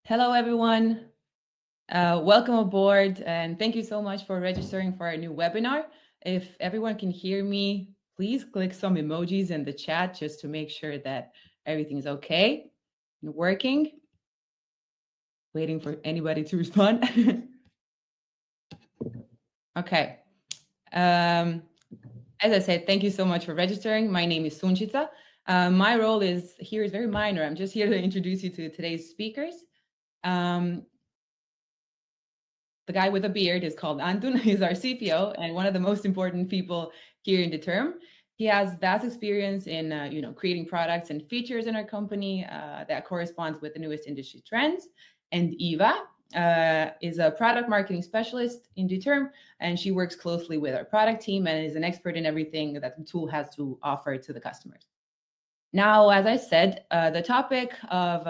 Hello, everyone. Welcome aboard, and thank you so much for registering for our new webinar. If everyone can hear me, please click some emojis in the chat just to make sure that everything is okay and working. Waiting for anybody to respond. Okay. As I said, thank you so much for registering. My name is Sunchita. My role here is very minor. I'm just here to introduce you to today's speakers. The guy with a beard is called Antun. He's our CPO and one of the most important people here in Determ. He has vast experience in creating products and features in our company that corresponds with the newest industry trends. And Eva is a product marketing specialist in Determ, and she works closely with our product team and is an expert in everything that the tool has to offer to the customers. Now, as I said, the topic of,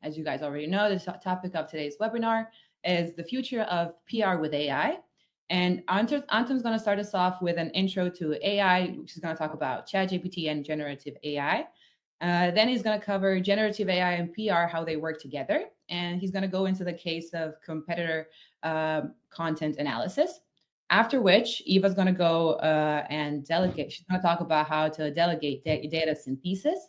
as you guys already know, the topic of today's webinar is the future of PR with AI. And Antun's going to start us off with an intro to AI, which is going to talk about ChatGPT and generative AI. Then he's going to cover generative AI and PR, how they work together. And he's going to go into the case of competitor content analysis. After which, Eva's going to go and delegate. She's going to talk about how to delegate data synthesis.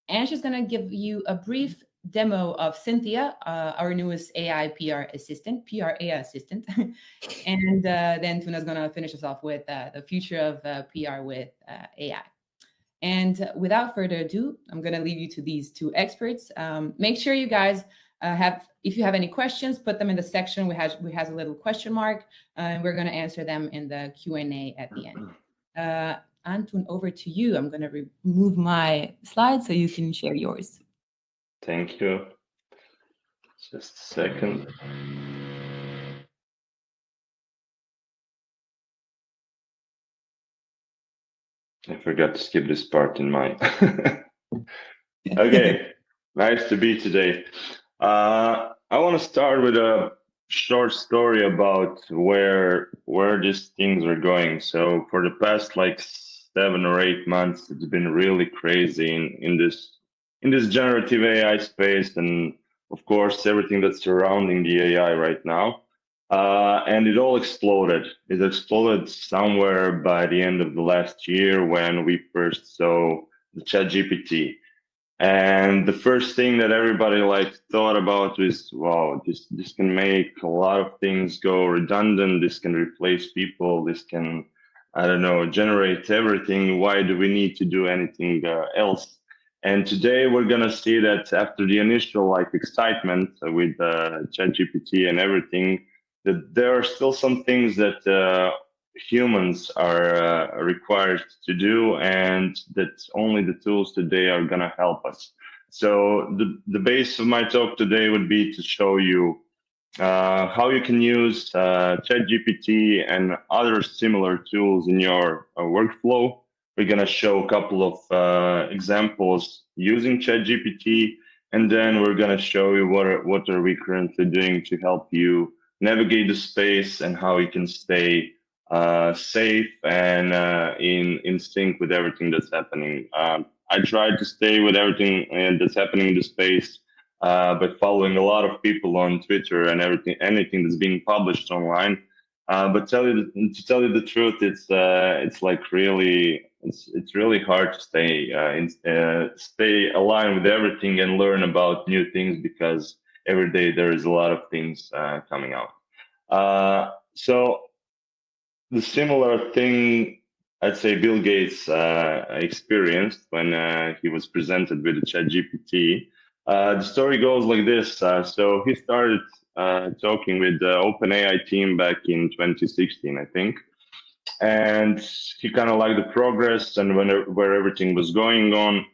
And she's going to give you a brief demo of Synthia, our newest AI PR assistant, PR AI assistant. And then Tuna's going to finish us off with the future of PR with AI. And without further ado, I'm going to leave you to these two experts. Make sure you guys if you have any questions, put them in the section. We has a little question mark, and we're going to answer them in the Q&A at the end. Antun, over to you. I'm going to remove my slides so you can share yours. Thank you. Just a second. I forgot to skip this part in mine. Okay, nice to be today. I want to start with a short story about where these things are going. So for the past like 7 or 8 months, it's been really crazy in this generative AI space, and of course everything that's surrounding the AI right now. And it all exploded. It exploded somewhere by the end of the last year when we first saw the ChatGPT. And the first thing that everybody thought about was, wow, this can make a lot of things go redundant. This can replace people. This can, I don't know, generate everything. Why do we need to do anything else? And today we're gonna see that after the initial excitement with ChatGPT and everything, that there are still some things that humans are required to do, and that only the tools today are going to help us. So the base of my talk today would be to show you how you can use ChatGPT and other similar tools in your workflow. We're going to show a couple of examples using ChatGPT, and then we're going to show you what are we currently doing to help you navigate the space and how you can stay safe and in sync with everything that's happening. I try to stay with everything that's happening in the space by following a lot of people on Twitter and anything that's being published online. But to tell you the truth, it's really hard to stay aligned with everything and learn about new things, because every day there is a lot of things coming out. So the similar thing, I'd say, Bill Gates experienced when he was presented with the ChatGPT. The story goes like this. So he started talking with the OpenAI team back in 2016, I think. And he kind of liked the progress and where everything was going on.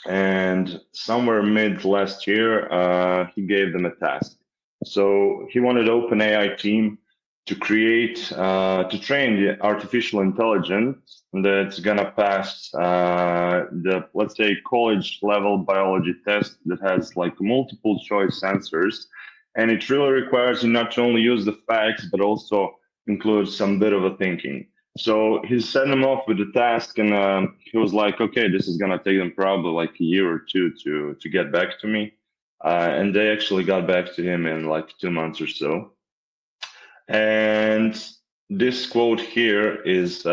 And somewhere mid last year, he gave them a task. So he wanted OpenAI team to to train the artificial intelligence that's gonna pass let's say, college level biology test that has multiple choice answers. And it really requires you not to only use the facts, but also include some bit of a thinking. So he sent them off with the task, and he was like, okay, this is gonna take them probably a year or two to get back to me. and they actually got back to him in like 2 months or so. And this quote here is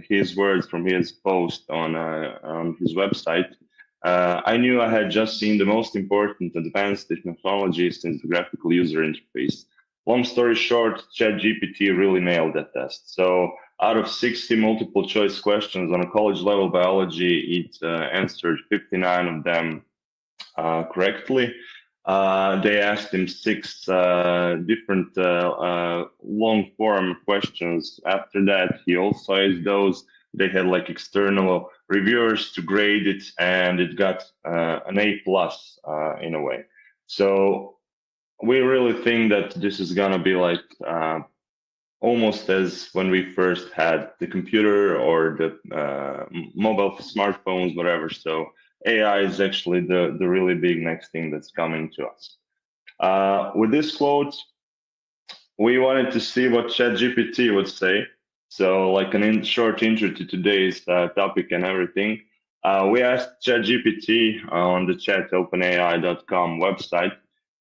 his words from his post on his website. I knew I had just seen the most important advanced technology since the graphical user interface. Long story short, ChatGPT really nailed that test. So out of 60 multiple choice questions on a college level biology, it answered 59 of them correctly. They asked him six different long form questions. After that, he also asked those. They had like external reviewers to grade it, and it got an A plus in a way. So we really think that this is gonna be like almost as when we first had the computer or the mobile smartphones, whatever. So AI is actually the really big next thing that's coming to us. With this quote, we wanted to see what ChatGPT would say. So, like an short intro to today's topic and everything. We asked ChatGPT on the chatopenai.com website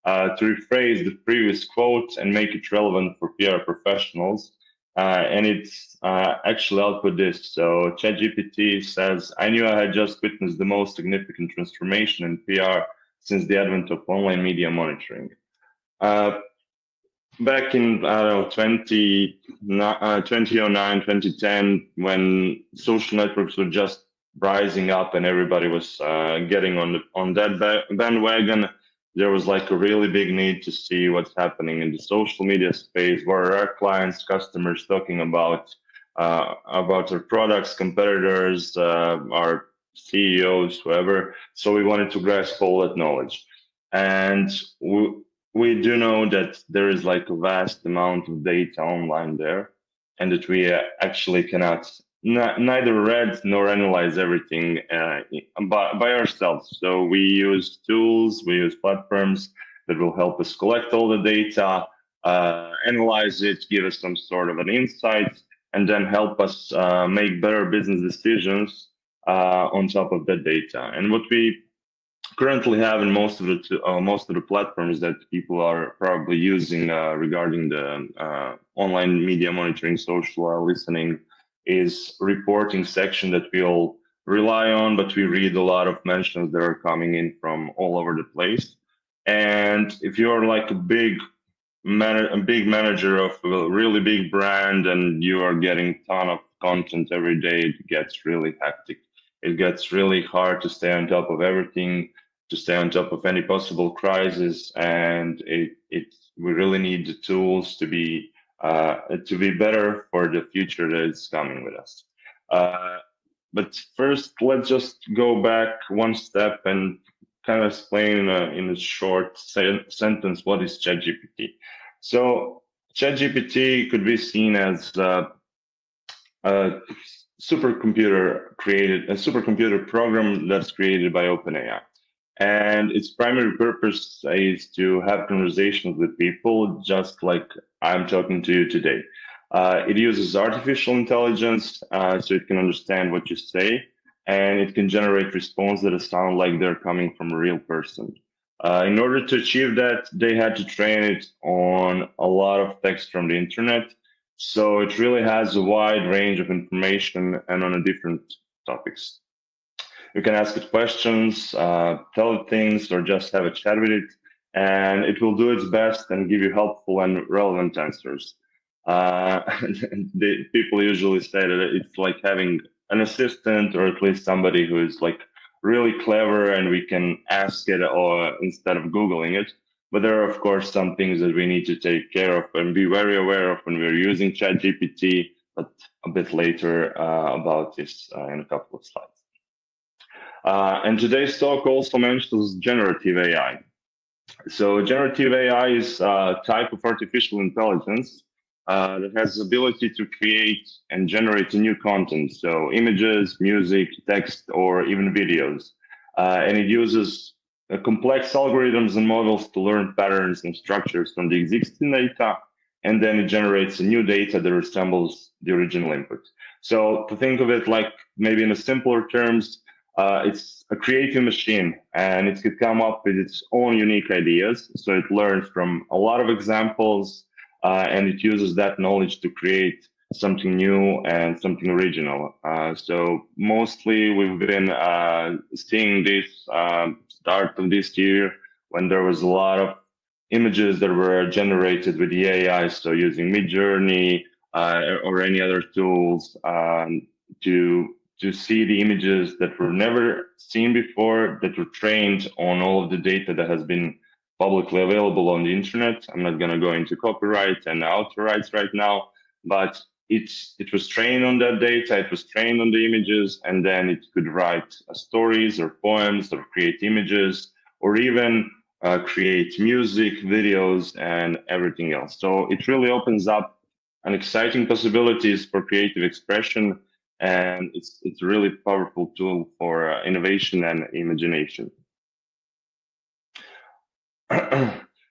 to rephrase the previous quote and make it relevant for PR professionals. And it's actually output this. So ChatGPT says, I knew I had just witnessed the most significant transformation in PR since the advent of online media monitoring. Back in, I don't know, 2009, 2010, when social networks were just rising up and everybody was getting on that bandwagon, there was like a really big need to see what's happening in the social media space. What are our clients, customers talking about our products, competitors, our CEOs, whoever. So we wanted to grasp all that knowledge. And we do know that there is like a vast amount of data online there, and that we actually cannot neither read nor analyze everything by ourselves. So we use tools, we use platforms that will help us collect all the data, analyze it, give us some sort of an insight, and then help us make better business decisions on top of that data. And what we currently have in most of the platforms that people are probably using regarding the online media monitoring, social listening, is reporting section that we all rely on, but we read a lot of mentions that are coming in from all over the place. And if you're like a big manager of a really big brand and you are getting a ton of content every day, it gets really hectic. It gets really hard to stay on top of everything, to stay on top of any possible crisis, and we really need the tools to be better for the future that is coming with us. But first, let's just go back one step and kind of explain in a short sentence what is ChatGPT. So ChatGPT could be seen as a supercomputer program that's created by OpenAI. And its primary purpose is to have conversations with people just like I'm talking to you today. It uses artificial intelligence so it can understand what you say, and it can generate responses that sound like they're coming from a real person. In order to achieve that, they had to train it on a lot of text from the internet. So it really has a wide range of information and on a different topics. You can ask it questions, tell it things, or just have a chat with it, and it will do its best and give you helpful and relevant answers. People usually say that it's like having an assistant, or at least somebody who is like really clever, and we can ask it or instead of Googling it. But there are, of course, some things that we need to take care of and be very aware of when we're using ChatGPT, but a bit later about this in a couple of slides. And today's talk also mentions generative AI. So generative AI is a type of artificial intelligence that has the ability to create and generate new content. So images, music, text, or even videos. And it uses complex algorithms and models to learn patterns and structures from the existing data. And then it generates new data that resembles the original input. So to think of it like maybe in a simpler terms, it's a creative machine, and it could come up with its own unique ideas. So it learns from a lot of examples, and it uses that knowledge to create something new and something original. So mostly we've been seeing this start of this year when there was a lot of images that were generated with the AI. So using Midjourney or any other tools to see the images that were never seen before, that were trained on all of the data that has been publicly available on the internet. I'm not going to go into copyright and author rights right now, but it was trained on that data, it was trained on the images, and then it could write stories or poems or create images or even create music, videos, and everything else. So it really opens up an exciting possibilities for creative expression, and it's a really powerful tool for innovation and imagination.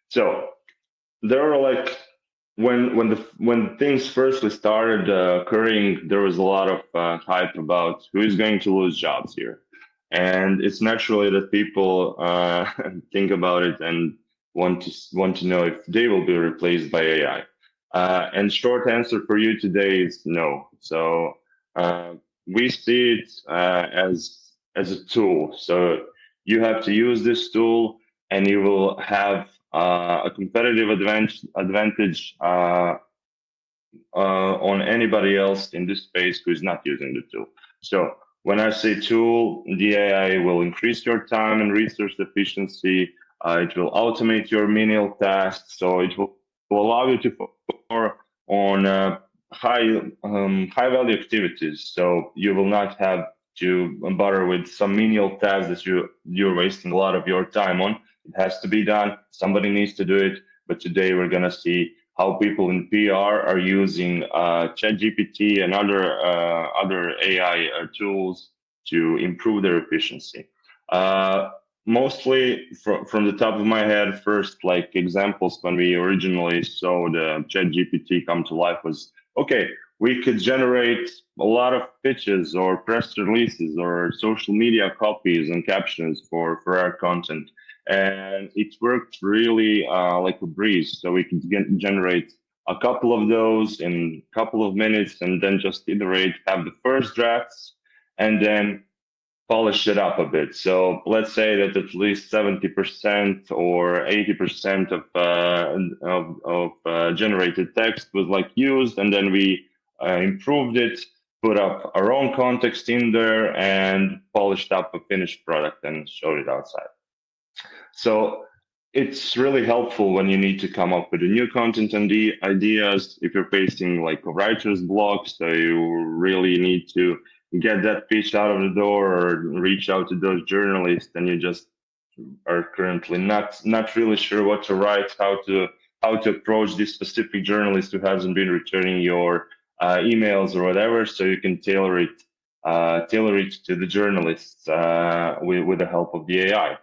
So there are like when things firstly started occurring, there was a lot of hype about who is going to lose jobs here, and it's naturally that people think about it and want to know if they will be replaced by AI. And short answer for you today is no. So uh, we see it as a tool. So you have to use this tool, and you will have a competitive advantage on anybody else in this space who is not using the tool. So when I say tool, the AI will increase your time and resource efficiency. It will automate your menial tasks. So it will allow you to focus more on high value activities. So you will not have to bother with some menial tasks that you're wasting a lot of your time on. It has to be done. Somebody needs to do it. But today we're gonna see how people in PR are using ChatGPT and other AI tools to improve their efficiency. Mostly from the top of my head, first like examples when we originally saw the ChatGPT come to life was okay. We could generate a lot of pitches or press releases or social media copies and captions for our content, and it worked really like a breeze. So we could generate a couple of those in a couple of minutes, and then just iterate, have the first drafts, and then polish it up a bit. So let's say that at least 70% or 80% of generated text was like used, and then we improved it, put up our own context in there, and polished up a finished product and showed it outside. So it's really helpful when you need to come up with a new content and the ideas. If you're facing like a writer's block, so you really need to get that pitch out of the door or reach out to those journalists, and you just are currently not really sure what to write, how to approach this specific journalist who hasn't been returning your emails or whatever. So you can tailor it to the journalists with the help of the AI.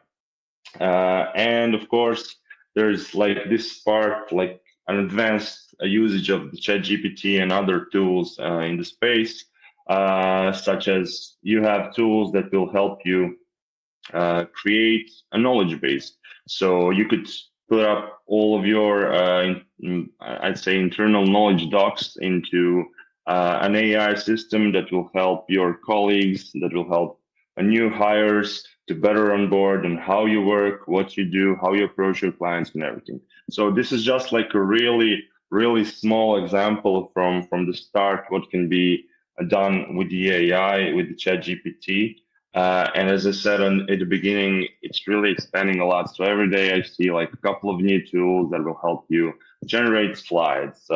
And of course, there's like this part, like an advanced usage of the ChatGPT and other tools in the space, such as you have tools that will help you create a knowledge base. So you could put up all of your, I'd say, internal knowledge docs into an AI system that will help your colleagues, that will help new hires to better onboard and how you work, what you do, how you approach your clients, and everything. So this is just like a really small example from the start what can be done with the AI, with the ChatGPT. And as I said at the beginning, it's really expanding a lot. So every day I see like a couple of new tools that will help you generate slides,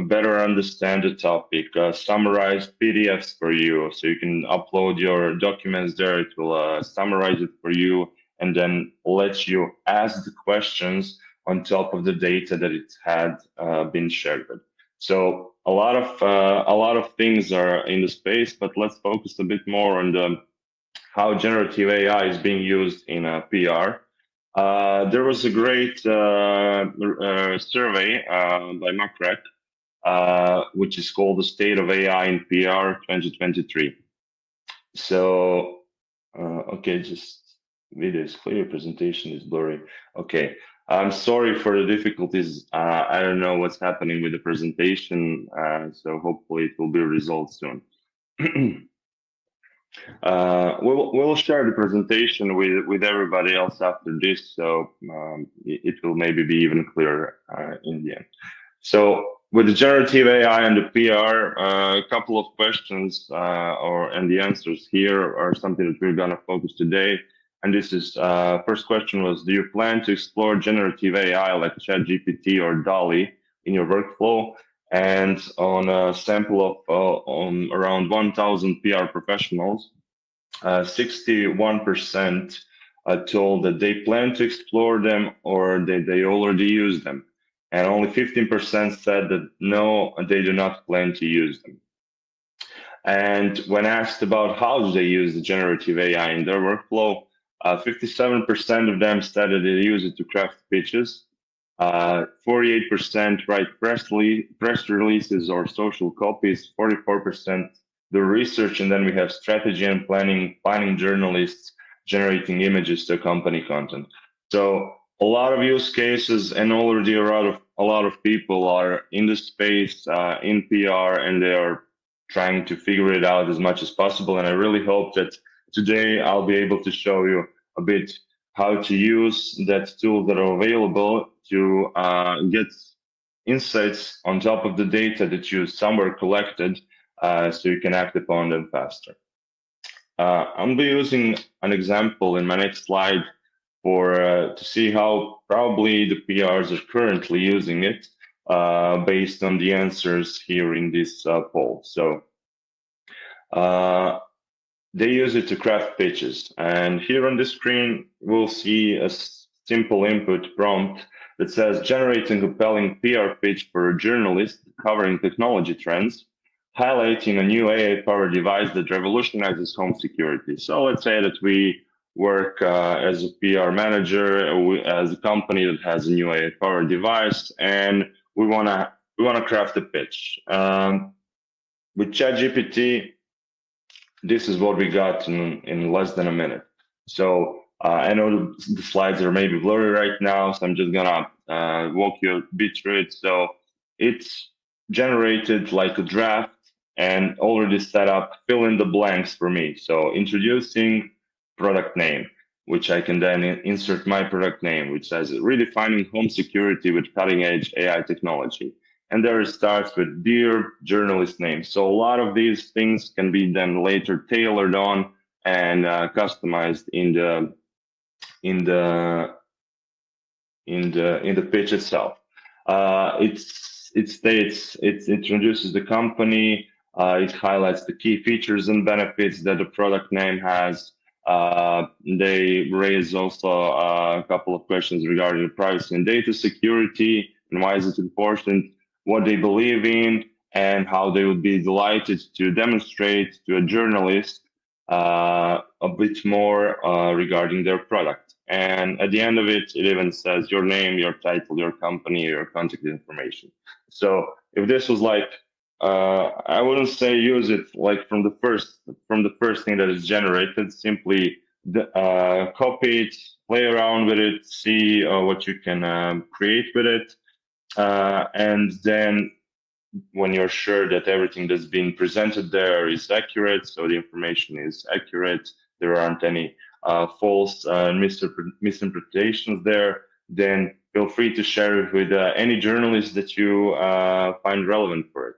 better understand the topic, summarize PDFs for you. So you can upload your documents there. It will summarize it for you and then let you ask the questions on top of the data that it had been shared with. So a lot of things are in the space, but let's focus a bit more on how generative AI is being used in PR. There was a great survey by McCrack, which is called the State of AI in PR 2023. So Okay, just video is clear, presentation is blurry. Okay, I'm sorry for the difficulties. I don't know what's happening with the presentation, so hopefully it will be resolved soon. We'll share the presentation with everybody else after this, so it will maybe be even clearer in the end. So with the generative AI and the PR, a couple of questions and the answers here are something that we're gonna focus today. And this is first question was: do you plan to explore generative AI like ChatGPT or DALI in your workflow? And on a sample of on around 1,000 PR professionals, 61% told that they plan to explore them or that they already use them. And only 15% said that no, they do not plan to use them. And when asked about how do they use the generative AI in their workflow, 57% of them said that they use it to craft pitches. 48% write press releases or social copies. 44% do research, and then we have strategy and planning journalists generating images to accompany content. So a lot of use cases, and already a lot of people are in the space in PR, and they are trying to figure it out as much as possible. And I really hope that today I'll be able to show you a bit how to use that tool that are available to get insights on top of the data that you somewhere collected, so you can act upon them faster. I'm be using an example in my next slide for to see how probably the PRs are currently using it based on the answers here in this poll. So they use it to craft pitches. And here on the screen, we'll see a simple input prompt that says generate a compelling PR pitch for a journalist covering technology trends, highlighting a new AI-powered device that revolutionizes home security. So let's say that we work as a PR manager, as a company that has a new AI-powered device, and we wanna craft a pitch. With ChatGPT, this is what we got in less than a minute. So I know the slides are maybe blurry right now, so I'm just gonna walk you a bit through it. So it's generated like a draft and already set up, fill in the blanks for me. So introducing product name, which I can then insert my product name, which says redefining home security with cutting edge AI technology. And there it starts with dear journalist name. So a lot of these things can be then later tailored on and customized in the pitch itself. It states, it introduces the company, it highlights the key features and benefits that the product name has. They raise also a couple of questions regarding privacy and data security and why is it important, what they believe in, and how they would be delighted to demonstrate to a journalist a bit more regarding their product. And at the end of it, it even says your name, your title, your company, your contact information. So if this was like, I wouldn't say use it like from the first thing that is generated. Simply copy it, play around with it, see what you can create with it, and then when you're sure that everything that's being presented there is accurate, so the information is accurate, there aren't any false misinterpretations there, then feel free to share it with any journalist that you find relevant for it.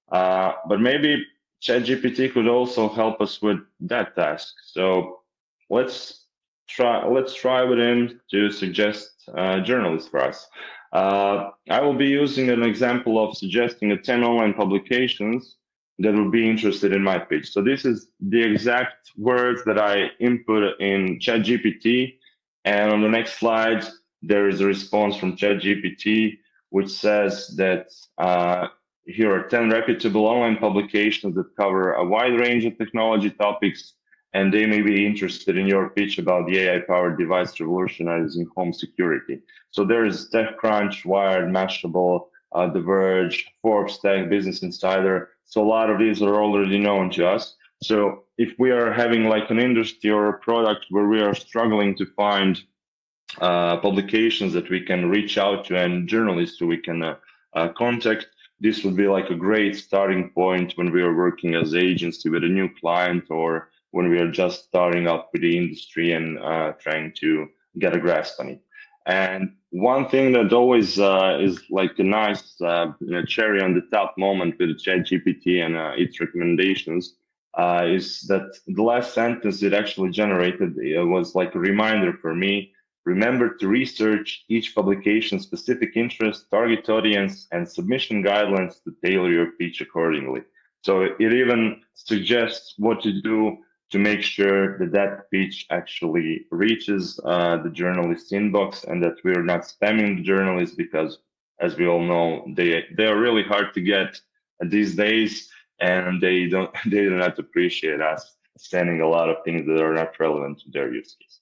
But maybe ChatGPT could also help us with that task. So let's try with him to suggest journalists for us. I will be using an example of suggesting 10 online publications that would be interested in my pitch. So this is the exact words that I input in ChatGPT. And on the next slide, there is a response from ChatGPT, which says that here are 10 reputable online publications that cover a wide range of technology topics, and they may be interested in your pitch about the AI-powered device revolutionizing home security. So there is TechCrunch, Wired, Mashable, The Verge, Forbes Tech, Business Insider. So a lot of these are already known to us. So if we are having like an industry or a product where we are struggling to find publications that we can reach out to and journalists who we can contact, this would be like a great starting point when we are working as agency with a new client, or when we are just starting up with the industry and trying to get a grasp on it. And one thing that always is like a nice cherry on the top moment with ChatGPT and its recommendations is that the last sentence it actually generated was like a reminder for me. Remember to research each publication's specific interest, target audience, and submission guidelines to tailor your pitch accordingly. So it even suggests what to do to make sure that that pitch actually reaches the journalist's inbox and that we're not spamming the journalists, because, as we all know, they are really hard to get these days, and they do not appreciate us sending a lot of things that are not relevant to their use case.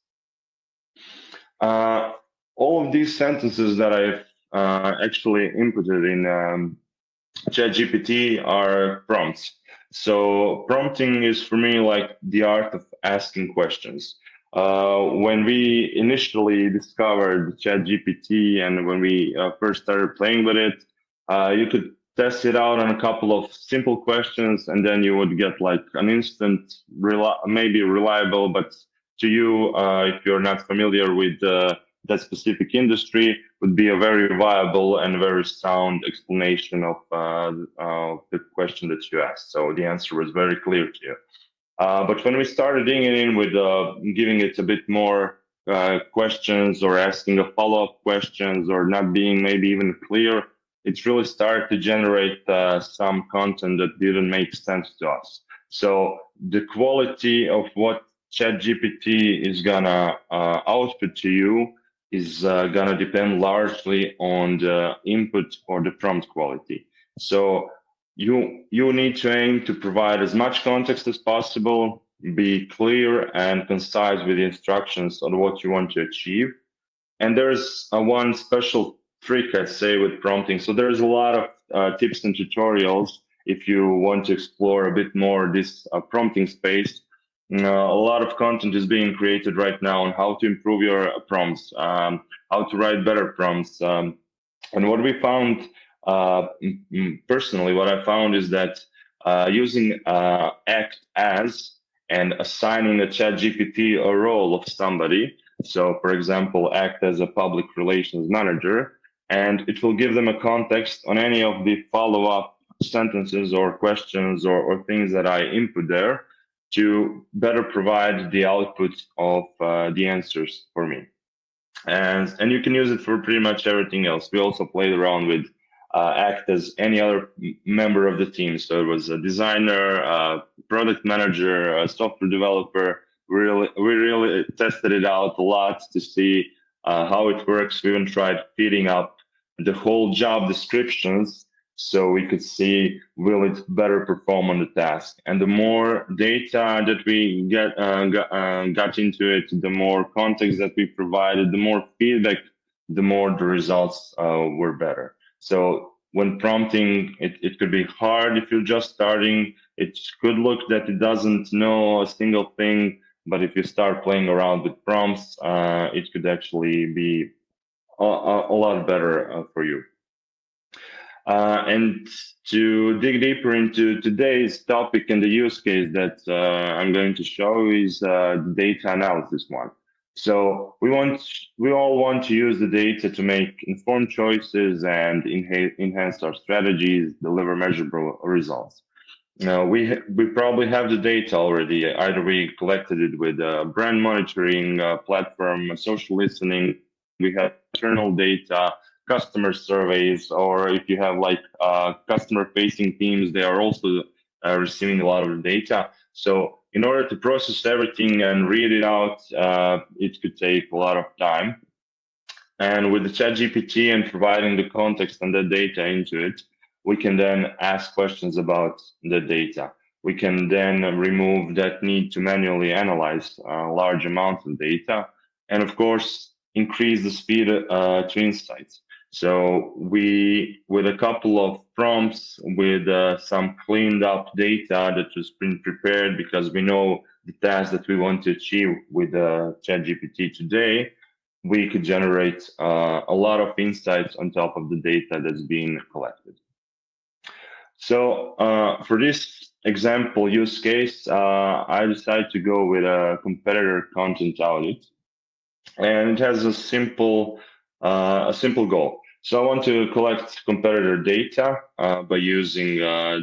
All of these sentences that I've actually inputted in ChatGPT are prompts. So prompting is for me like the art of asking questions. When we initially discovered ChatGPT and when we first started playing with it, you could test it out on a couple of simple questions, and then you would get like an instant, maybe reliable, but to you, if you're not familiar with that specific industry, would be a very viable and very sound explanation of the question that you asked. So the answer was very clear to you. But when we started digging in with giving it a bit more questions or asking a follow-up questions or not being maybe even clear, it's really started to generate some content that didn't make sense to us. So the quality of what ChatGPT is gonna output to you is gonna depend largely on the input or the prompt quality. So you need to aim to provide as much context as possible, be clear and concise with the instructions on what you want to achieve. And there's one special trick, I'd say, with prompting. So there's a lot of tips and tutorials if you want to explore a bit more this prompting space. A lot of content is being created right now on how to improve your prompts, how to write better prompts. And what we found, personally, what I found is that using act as and assigning a ChatGPT a role of somebody. So, for example, act as a public relations manager, and it will give them a context on any of the follow-up sentences or questions or things that I input there to better provide the output of the answers for me. And you can use it for pretty much everything else. We also played around with act as any other member of the team. So it was a designer, a product manager, a software developer. We really tested it out a lot to see how it works. We even tried feeding up the whole job descriptions so we could see will it better perform on the task. And the more data that we got into it, the more context that we provided, the more feedback, the more the results were better. So when prompting, it could be hard if you're just starting. It could look that it doesn't know a single thing, but if you start playing around with prompts, it could actually be a lot better for you. And to dig deeper into today's topic and the use case that I'm going to show is the data analysis one. So we all want to use the data to make informed choices and enhance our strategies, deliver measurable results. Now we probably have the data already. Either we collected it with a brand monitoring platform, social listening. We have internal data, customer surveys, or if you have like customer-facing teams, they are also receiving a lot of data. So in order to process everything and read it out, it could take a lot of time. And with the ChatGPT and providing the context and the data into it, we can then ask questions about the data. We can then remove that need to manually analyze large amounts of data, and of course, increase the speed to insights. So with a couple of prompts with some cleaned up data that has been prepared because we know the task that we want to achieve with ChatGPT today, we could generate a lot of insights on top of the data that's being collected. So for this example use case, I decided to go with a competitor content audit, and it has a simple goal. So I want to collect competitor data by using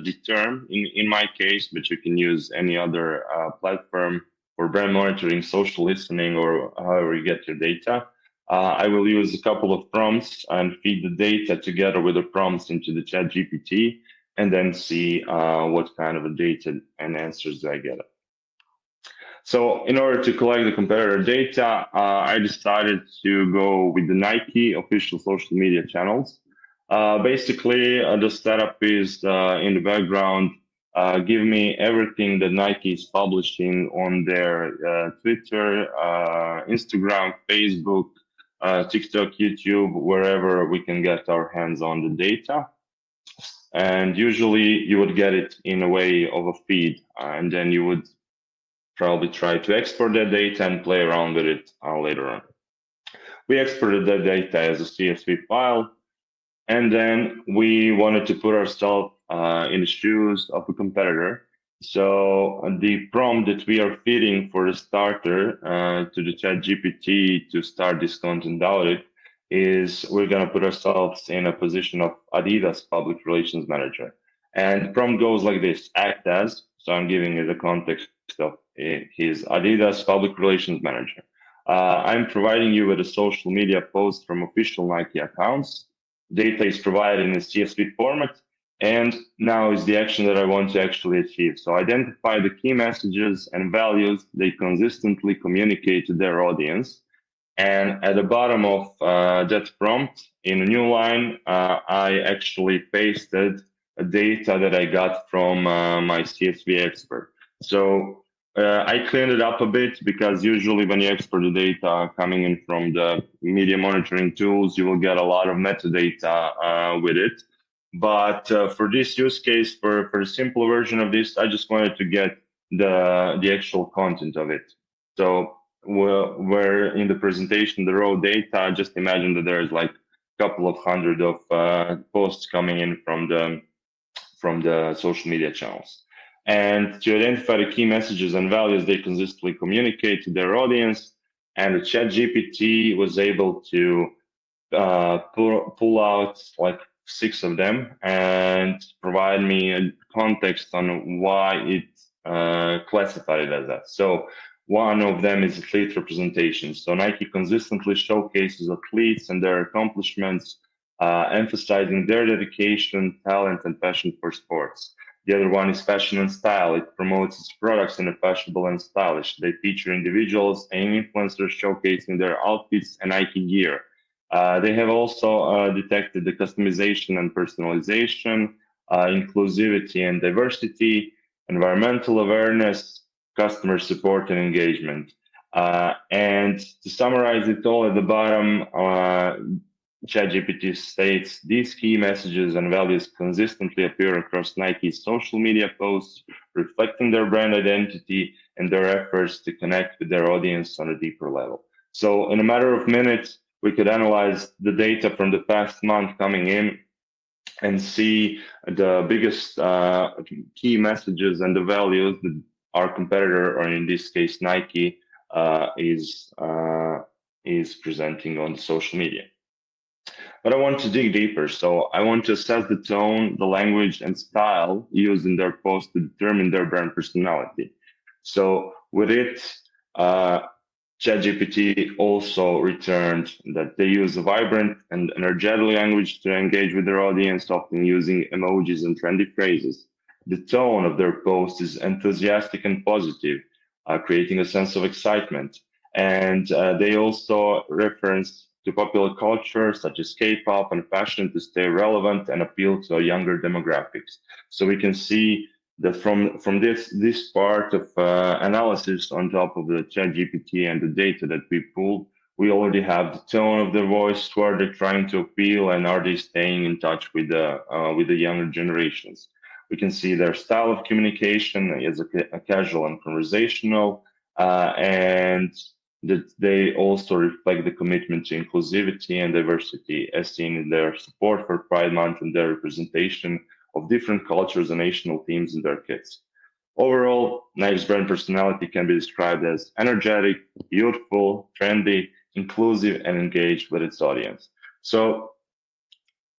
Determ in my case, but you can use any other platform for brand monitoring, social listening, or however you get your data. I will use a couple of prompts and feed the data together with the prompts into the ChatGPT, and then see what kind of a data and answers do I get. So in order to collect the competitor data, I decided to go with the Nike official social media channels. Basically, the setup is in the background, give me everything that Nike is publishing on their Twitter, Instagram, Facebook, TikTok, YouTube, wherever we can get our hands on the data. And usually you would get it in a way of a feed, and then you would probably try to export that data and play around with it later on. We exported that data as a CSV file, and then we wanted to put ourselves in the shoes of a competitor. So the prompt that we are feeding for the starter to the ChatGPT to start this content audit is we're going to put ourselves in a position of Adidas public relations manager. And the prompt goes like this: act as, so I'm giving you the context of his Adidas public relations manager. I'm providing you with a social media post from official Nike accounts. Data is provided in a CSV format, and now is the action that I want to actually achieve. So identify the key messages and values they consistently communicate to their audience. And at the bottom of that prompt, in a new line, I actually pasted data that I got from my CSV expert. So I cleaned it up a bit, because usually when you export the data coming in from the media monitoring tools, you will get a lot of metadata with it. But for this use case, for the simple version of this, I just wanted to get the actual content of it. So where in the presentation, the raw data, just imagine that there's like a couple of hundred of posts coming in from the social media channels. And to identify the key messages and values they consistently communicate to their audience, and the ChatGPT was able to pull out like 6 of them and provide me a context on why it classified it as that. So one of them is athlete representation. So Nike consistently showcases athletes and their accomplishments, emphasizing their dedication, talent, and passion for sports. The other one is fashion and style. It promotes its products in a fashionable and stylish. They feature individuals and influencers showcasing their outfits and Nike gear. They have also detected the customization and personalization, inclusivity and diversity, environmental awareness, customer support and engagement. And to summarize it all at the bottom, ChatGPT states these key messages and values consistently appear across Nike's social media posts, reflecting their brand identity and their efforts to connect with their audience on a deeper level. So in a matter of minutes, we could analyze the data from the past month coming in and see the biggest key messages and the values that our competitor, or in this case Nike, is presenting on social media. But I want to dig deeper, so I want to assess the tone, the language, and style used in their post to determine their brand personality. So with it, ChatGPT also returned that they use a vibrant and energetic language to engage with their audience, often using emojis and trendy phrases. The tone of their post is enthusiastic and positive, creating a sense of excitement. And they also reference to popular culture such as K-pop and fashion to stay relevant and appeal to a younger demographics. So we can see that from this part of analysis on top of the ChatGPT and the data that we pulled, We already have the tone of their voice, who are they trying to appeal, and are they staying in touch with the younger generations. We can see their style of communication is a casual and conversational, and that they also reflect the commitment to inclusivity and diversity, as seen in their support for Pride Month and their representation of different cultures and national themes in their kits. Overall, Nike's brand personality can be described as energetic, youthful, trendy, inclusive, and engaged with its audience. So,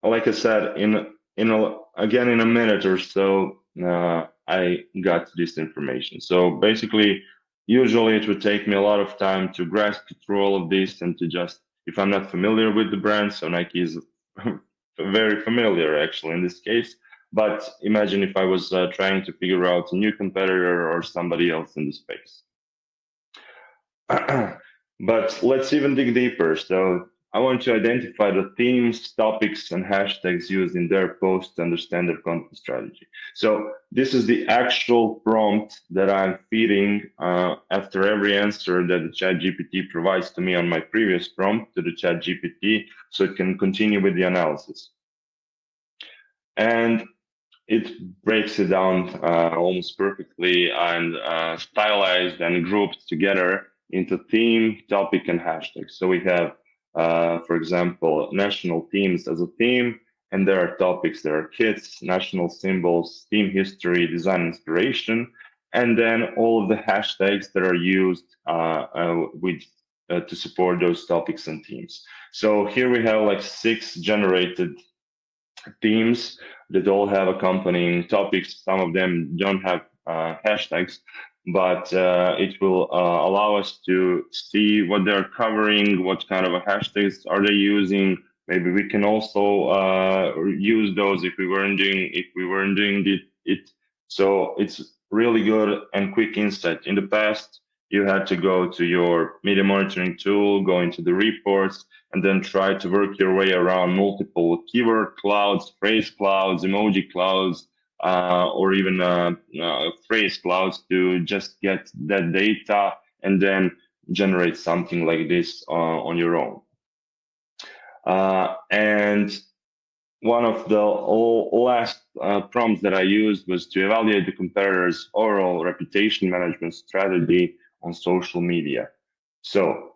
like I said, again in a minute or so, I got this information. So basically, usually it would take me a lot of time to grasp through all of this and to just, if I'm not familiar with the brand, so Nike is very familiar actually in this case. But imagine if I was trying to figure out a new competitor or somebody else in the space. But let's even dig deeper. So I want to identify the themes, topics, and hashtags used in their post to understand their content strategy. So this is the actual prompt that I'm feeding after every answer that the ChatGPT provides to me on my previous prompt to the ChatGPT, so it can continue with the analysis. And it breaks it down almost perfectly and stylized and grouped together into theme, topic, and hashtag. So we have, for example, national themes as a theme, and there are topics. There are kits, national symbols, theme history, design inspiration, and then all of the hashtags that are used to support those topics and themes. So here we have like 6 generated themes that all have accompanying topics. Some of them don't have hashtags, but it will allow us to see what they're covering, what kind of hashtags are they using. Maybe we can also use those if we weren't doing it. So it's really good and quick insight. In the past, you had to go to your media monitoring tool, go into the reports, and then try to work your way around multiple keyword clouds, phrase clouds, emoji clouds, or even phrase clouds to just get that data and then generate something like this on your own. And one of the last prompts that I used was to evaluate the competitor's overall reputation management strategy on social media. So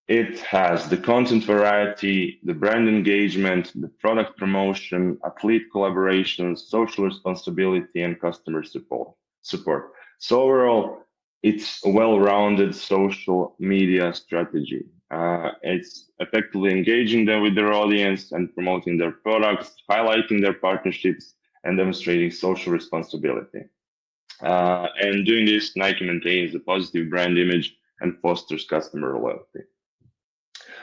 it has the content variety, the brand engagement, the product promotion, athlete collaborations, social responsibility, and customer support. So overall, it's a well-rounded social media strategy. It's effectively engaging them with their audience and promoting their products, highlighting their partnerships, and demonstrating social responsibility. And doing this, Nike maintains a positive brand image and fosters customer loyalty.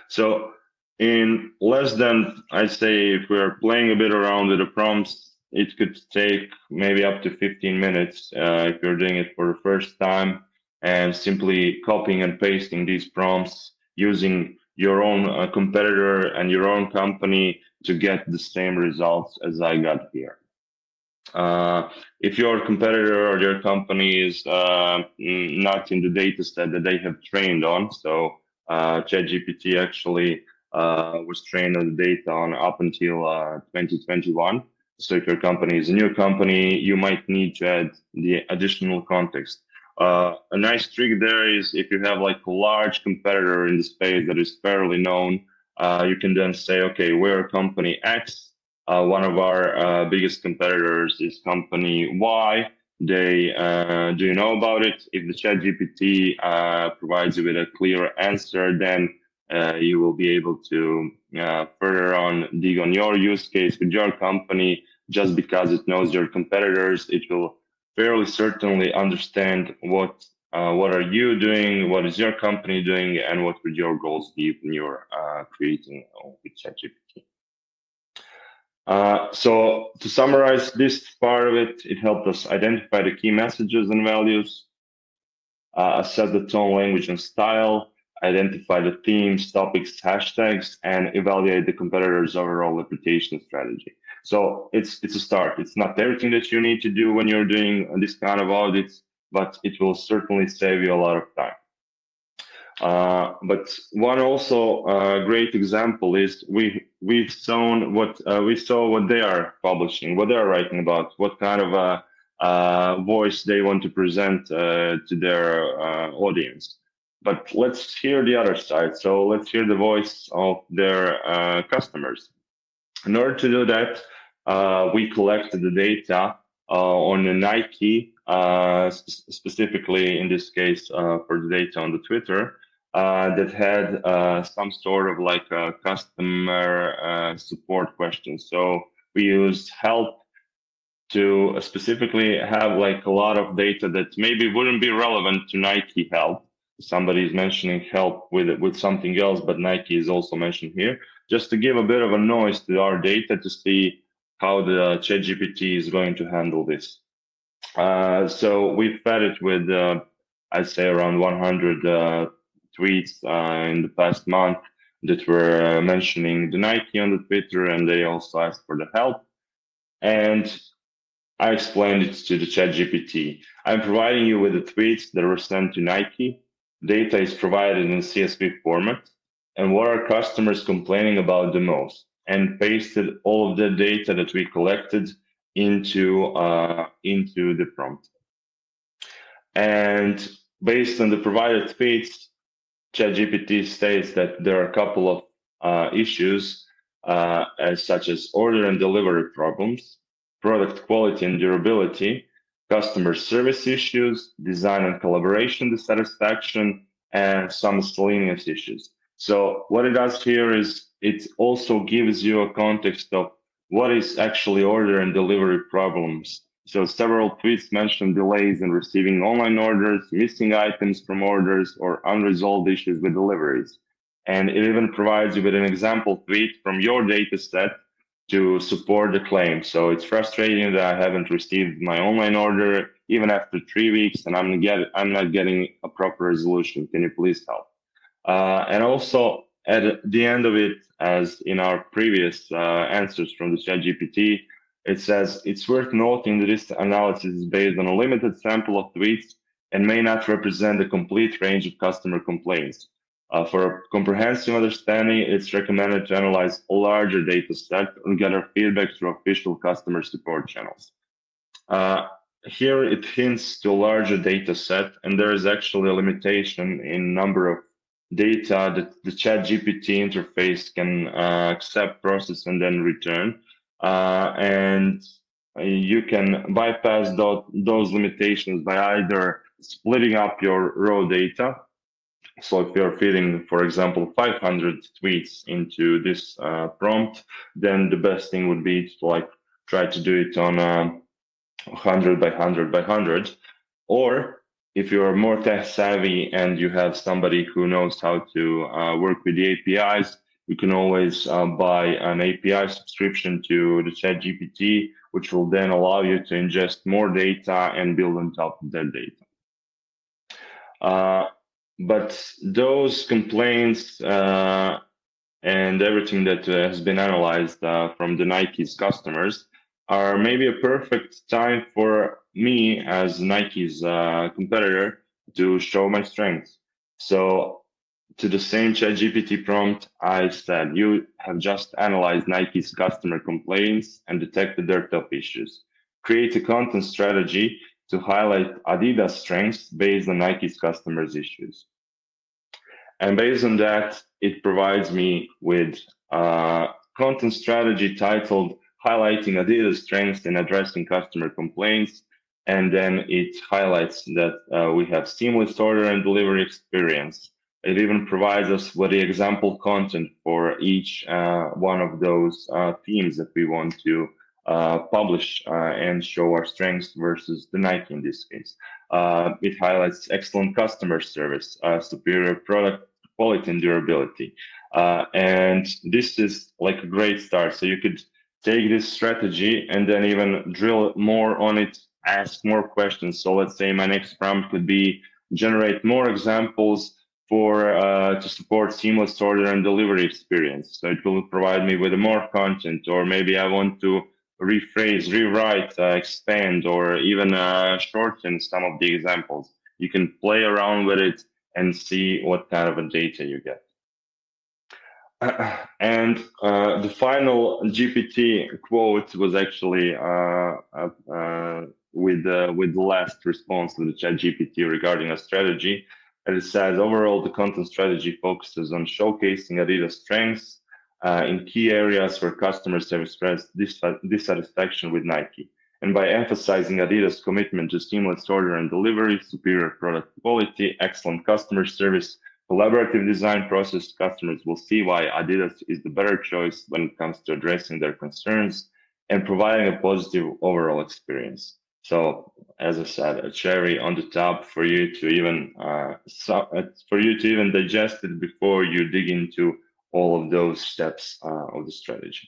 So in less than, I'd say, if we're playing a bit around with the prompts, it could take maybe up to 15 minutes if you're doing it for the first time, and simply copying and pasting these prompts using your own competitor and your own company to get the same results as I got here. If your competitor or your company is not in the data set that they have trained on, so ChatGPT actually was trained on the data on up until 2021. So if your company is a new company, you might need to add the additional context. A nice trick there is if you have like a large competitor in the space that is fairly known, you can then say, okay, we're company X. One of our biggest competitors is company Y. Do you know about it? If the ChatGPT provides you with a clear answer, then you will be able to further on dig on your use case with your company. Just because it knows your competitors, it will fairly certainly understand what are you doing, what is your company doing, and what would your goals be when you're creating with ChatGPT. So to summarize this part of it, it helped us identify the key messages and values, assess the tone, language, and style, identify the themes, topics, hashtags, and evaluate the competitor's overall reputation strategy. So it's a start. It's not everything that you need to do when you're doing this kind of audits, but it will certainly save you a lot of time. But one also great example is we saw what they are publishing, what they are writing about, what kind of voice they want to present to their audience. But let's hear the other side. So let's hear the voice of their customers. In order to do that, we collected the data on the Nike, specifically in this case for the data on the Twitter, that had some sort of like a customer support question. So we used help to specifically have like a lot of data that maybe wouldn't be relevant to Nike help. Somebody is mentioning help with something else, but Nike is also mentioned here, just to give a bit of a noise to our data to see how the ChatGPT is going to handle this. So we fed it with, I'd say, around 100 tweets in the past month that were mentioning the Nike on the Twitter, and they also asked for the help. And I explained it to the ChatGPT. I'm providing you with the tweets that were sent to Nike. Data is provided in CSV format, and what are customers complaining about the most, and pasted all of the data that we collected into the prompt. And based on the provided tweets, ChatGPT states that there are a couple of issues, such as order and delivery problems, product quality and durability, customer service issues, design and collaboration dissatisfaction, and some miscellaneous issues. So what it does here is it also gives you a context of what is actually order and delivery problems. So several tweets mention delays in receiving online orders, missing items from orders, or unresolved issues with deliveries. And it even provides you with an example tweet from your data set to support the claim. So it's frustrating that I haven't received my online order even after 3 weeks, and I'm not getting a proper resolution. Can you please help? And also at the end of it, as in our previous answers from the ChatGPT, it says it's worth noting that this analysis is based on a limited sample of tweets and may not represent the complete range of customer complaints. For a comprehensive understanding, it's recommended to analyze a larger data set and gather feedback through official customer support channels. Here it hints to a larger data set, and there is actually a limitation in number of data that the ChatGPT interface can accept, process, and then return. And you can bypass those limitations by either splitting up your raw data. So if you're feeding, for example, 500 tweets into this prompt, then the best thing would be to like try to do it on 100 by 100 by 100. Or if you're more tech savvy and you have somebody who knows how to work with the APIs, you can always buy an API subscription to the ChatGPT, which will then allow you to ingest more data and build on top of that data. But those complaints and everything that has been analyzed from the Nike's customers are maybe a perfect time for me as Nike's competitor to show my strengths. So to the same ChatGPT prompt, I said, you have just analyzed Nike's customer complaints and detected their top issues. Create a content strategy to highlight Adidas strengths based on Nike's customers' issues. And based on that, it provides me with a content strategy titled Highlighting Adidas Strengths in Addressing Customer Complaints. And then it highlights that we have seamless order and delivery experience. It even provides us with the example content for each one of those themes that we want to publish and show our strengths versus the Nike in this case. It highlights excellent customer service, superior product quality and durability. And this is like a great start. So you could take this strategy and then even drill more on it, ask more questions. So let's say my next prompt could be generate more examples for to support seamless order and delivery experience. So it will provide me with more content, or maybe I want to rephrase, rewrite, expand, or even shorten some of the examples. You can play around with it and see what kind of a data you get. And the final GPT quote was actually with the last response to the ChatGPT regarding a strategy. And it says, overall, the content strategy focuses on showcasing Adidas' strengths in key areas where customers have expressed dissatisfaction with Nike. And by emphasizing Adidas' commitment to seamless order and delivery, superior product quality, excellent customer service, collaborative design process, customers will see why Adidas is the better choice when it comes to addressing their concerns and providing a positive overall experience. So, as I said, a cherry on the top for you to even digest it before you dig into all of those steps of the strategy.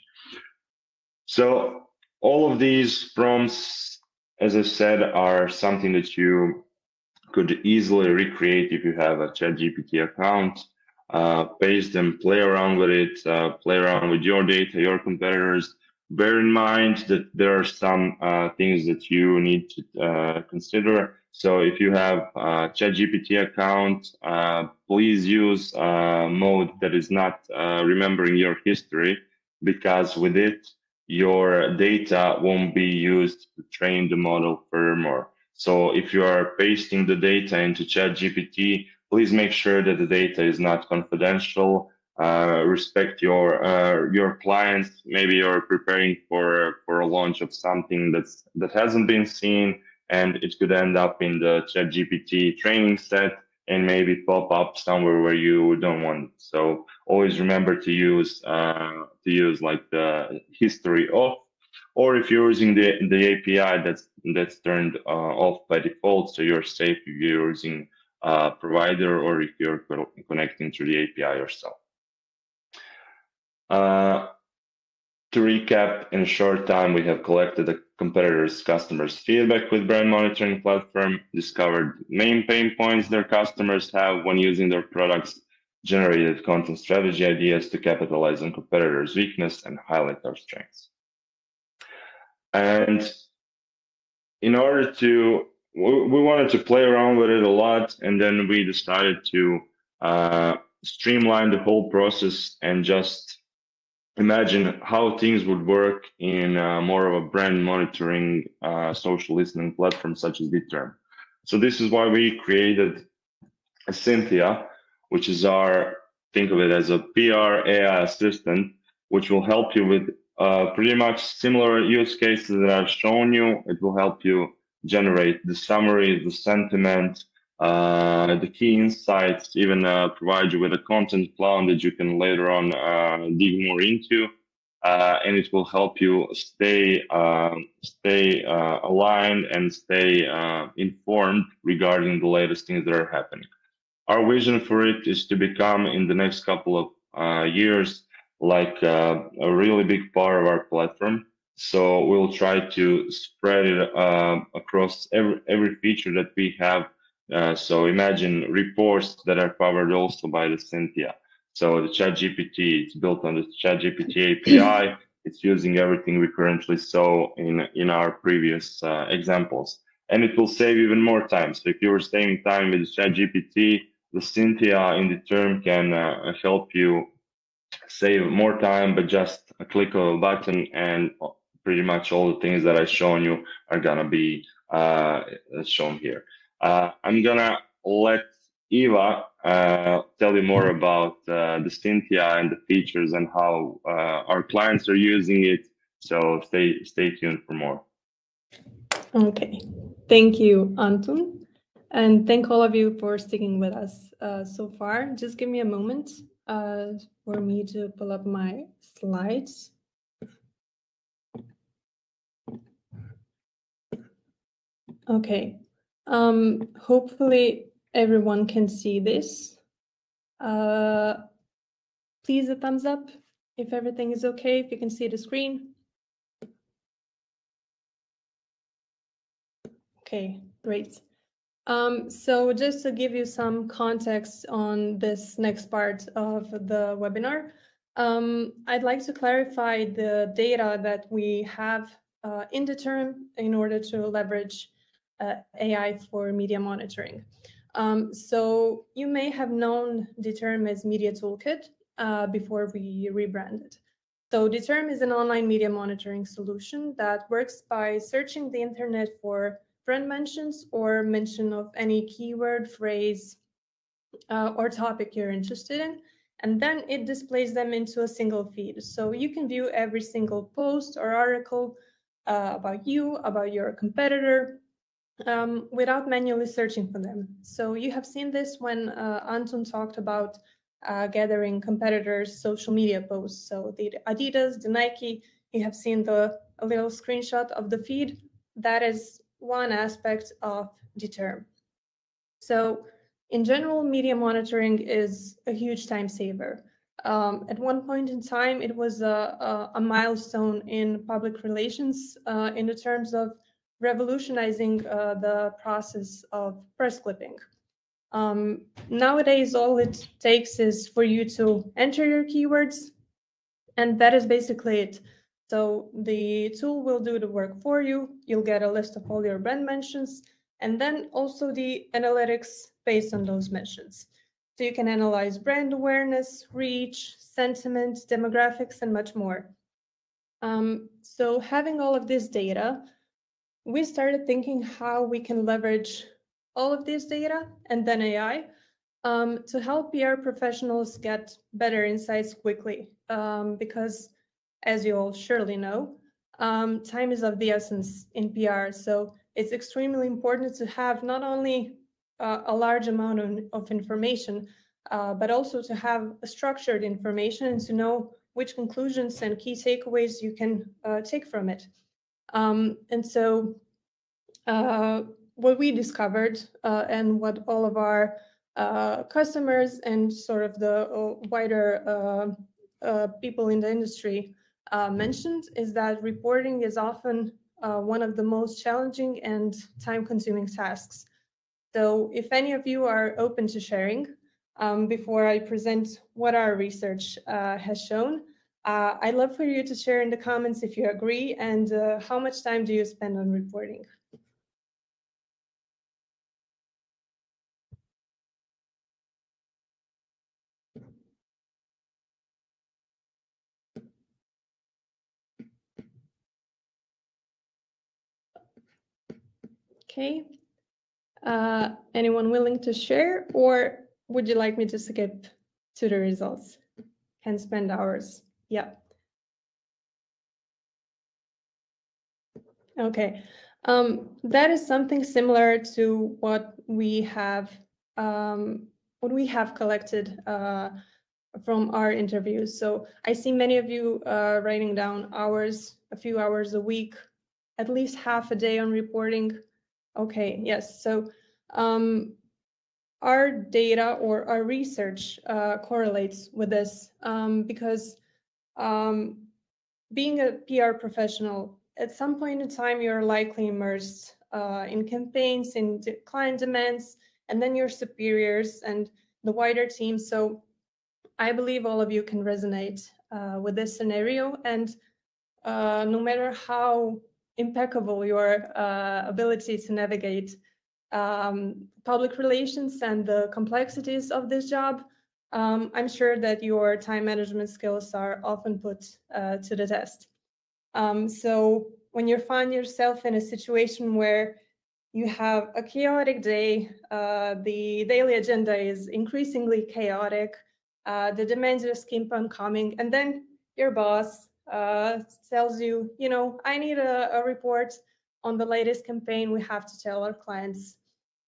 So, all of these prompts, as I said, are something that you could easily recreate if you have a ChatGPT account. Paste them, play around with it, play around with your data, your competitors. Bear in mind that there are some things that you need to consider. So if you have a ChatGPT account, please use mode that is not remembering your history, because with it, your data won't be used to train the model furthermore. So if you are pasting the data into ChatGPT, please make sure that the data is not confidential. Respect your clients. Maybe you're preparing for a launch of something that hasn't been seen, and it could end up in the ChatGPT training set and maybe pop up somewhere where you don't want it. So always remember to use like the history of. Or if you're using the API that's turned off by default, so you're safe if you're using a provider or if you're connecting to the API yourself. To recap, in a short time, we have collected the competitors' customers' feedback with brand monitoring platform, discovered main pain points their customers have when using their products, generated content strategy ideas to capitalize on competitors' weakness and highlight our strengths. And in order to, we wanted to play around with it a lot, and then we decided to streamline the whole process and just imagine how things would work in more of a brand monitoring social listening platform such as Determ. So this is why we created a Synthia, which is think of it as a PR AI assistant, which will help you with pretty much similar use cases that I've shown you. It will help you generate the summary, the sentiment, the key insights, even provide you with a content plan that you can later on dig more into. And it will help you stay aligned and stay informed regarding the latest things that are happening. Our vision for it is to become, in the next couple of years, like a really big part of our platform. So we'll try to spread it across every feature that we have. So imagine reports that are powered also by the Synthia. So the ChatGPT, it's built on the ChatGPT API. It's using everything we currently saw in our previous examples. And it will save even more time. So if you were saving time with the ChatGPT, the Synthia in Determ can help you save more time, but just a click of a button, and pretty much all the things that I've shown you are gonna be shown here. I'm gonna let Eva tell you more about the Synthia and the features and how our clients are using it. So stay tuned for more. Okay, thank you, Antun. And thank all of you for sticking with us so far. Just give me a moment for me to pull up my slides. Okay, hopefully everyone can see this. Please a thumbs up if everything is okay, if you can see the screen. Okay, great. So just to give you some context on this next part of the webinar, I'd like to clarify the data that we have in Determ in order to leverage AI for media monitoring. So you may have known Determ as Media Toolkit before we rebranded. So Determ is an online media monitoring solution that works by searching the internet for brand mentions or mention of any keyword, phrase, or topic you're interested in, and then it displays them into a single feed. So you can view every single post or article about you, about your competitor, without manually searching for them. So you have seen this when Antun talked about gathering competitors' social media posts. So the Adidas, the Nike, you have seen a little screenshot of the feed. That is one aspect of Determ. So in general, media monitoring is a huge time saver. At one point in time, it was a milestone in public relations in the terms of revolutionizing the process of press clipping. Nowadays, all it takes is for you to enter your keywords, and that is basically it. So the tool will do the work for you. You'll get a list of all your brand mentions, and then also the analytics based on those mentions. So you can analyze brand awareness, reach, sentiment, demographics, and much more. So having all of this data, we started thinking how we can leverage all of this data and then AI to help PR professionals get better insights quickly. Because, as you all surely know, time is of the essence in PR. So it's extremely important to have not only a large amount of information, but also to have a structured information and to know which conclusions and key takeaways you can take from it. And so what we discovered and what all of our customers and sort of the wider people in the industry mentioned is that reporting is often one of the most challenging and time-consuming tasks. So if any of you are open to sharing, before I present what our research has shown, I'd love for you to share in the comments if you agree and how much time do you spend on reporting? Okay. Anyone willing to share, or would you like me to skip to the results? Can spend hours. Yeah. Okay. That is something similar to what we have collected from our interviews. So I see many of you writing down hours, a few hours a week, at least half a day on reporting. Okay, yes. So our data or our research correlates with this because being a PR professional, at some point in time, you're likely immersed in campaigns, in client demands, and then your superiors and the wider team. So I believe all of you can resonate with this scenario. And no matter how impeccable your ability to navigate public relations and the complexities of this job, I'm sure that your time management skills are often put to the test. So when you find yourself in a situation where you have a chaotic day, the daily agenda is increasingly chaotic, the demands just keep on coming, and then your boss tells you, you know, I need a report on the latest campaign. We have to tell our clients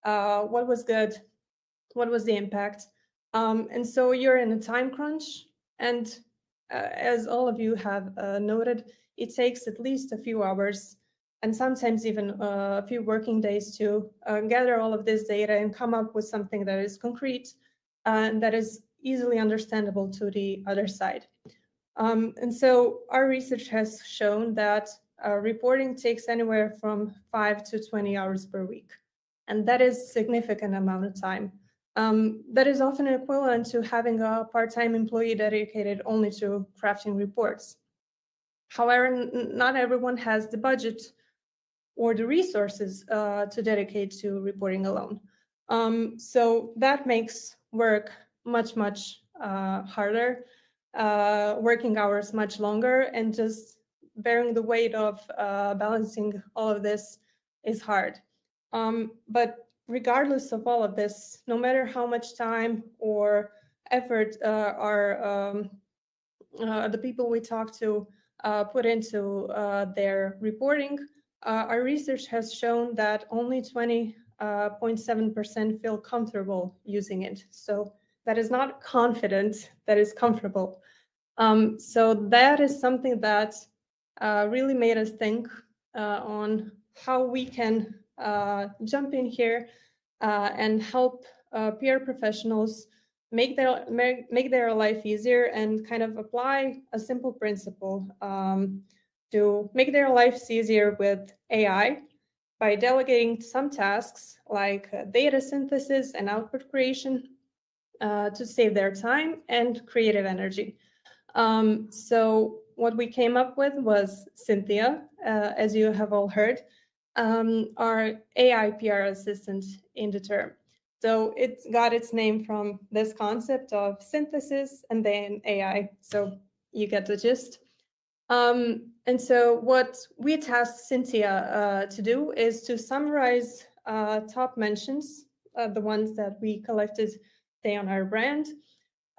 what was good, what was the impact. And so you're in a time crunch. And as all of you have noted, it takes at least a few hours and sometimes even a few working days to gather all of this data and come up with something that is concrete and that is easily understandable to the other side. And so our research has shown that reporting takes anywhere from 5 to 20 hours per week. And that is a significant amount of time. That is often equivalent to having a part-time employee dedicated only to crafting reports. However, not everyone has the budget or the resources to dedicate to reporting alone. So that makes work much harder, working hours much longer, and just bearing the weight of balancing all of this is hard. But regardless of all of this, no matter how much time or effort the people we talk to put into their reporting, our research has shown that only 20.7% feel comfortable using it. So that is not confident, that is comfortable. So that is something that really made us think on how we can jump in here and help PR professionals make their life easier and kind of apply a simple principle to make their lives easier with AI by delegating some tasks like data synthesis and output creation to save their time and creative energy. So what we came up with was Synthia, as you have all heard, our AI PR assistant in Determ. So it got its name from this concept of synthesis and then AI. So you get the gist. And so what we tasked Synthia to do is to summarize top mentions, the ones that we collected, say, on our brand.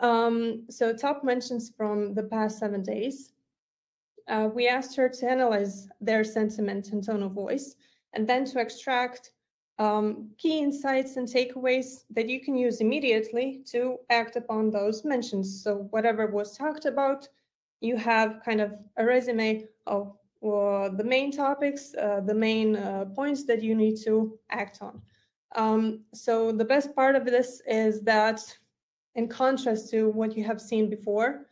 So top mentions from the past 7 days. We asked her to analyze their sentiment and tone of voice, and then to extract key insights and takeaways that you can use immediately to act upon those mentions. So whatever was talked about, you have kind of a resume of the main topics, the main points that you need to act on. So the best part of this is that, in contrast to what you have seen before,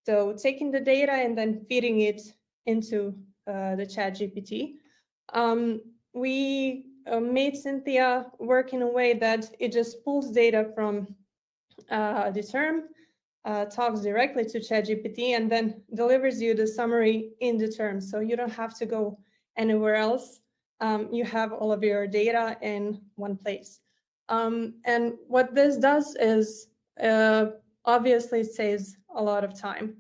so taking the data and then feeding it into the ChatGPT, we made Synthia work in a way that it just pulls data from Determ, talks directly to ChatGPT, and then delivers you the summary in Determ. So you don't have to go anywhere else. You have all of your data in one place. And what this does is obviously saves a lot of time.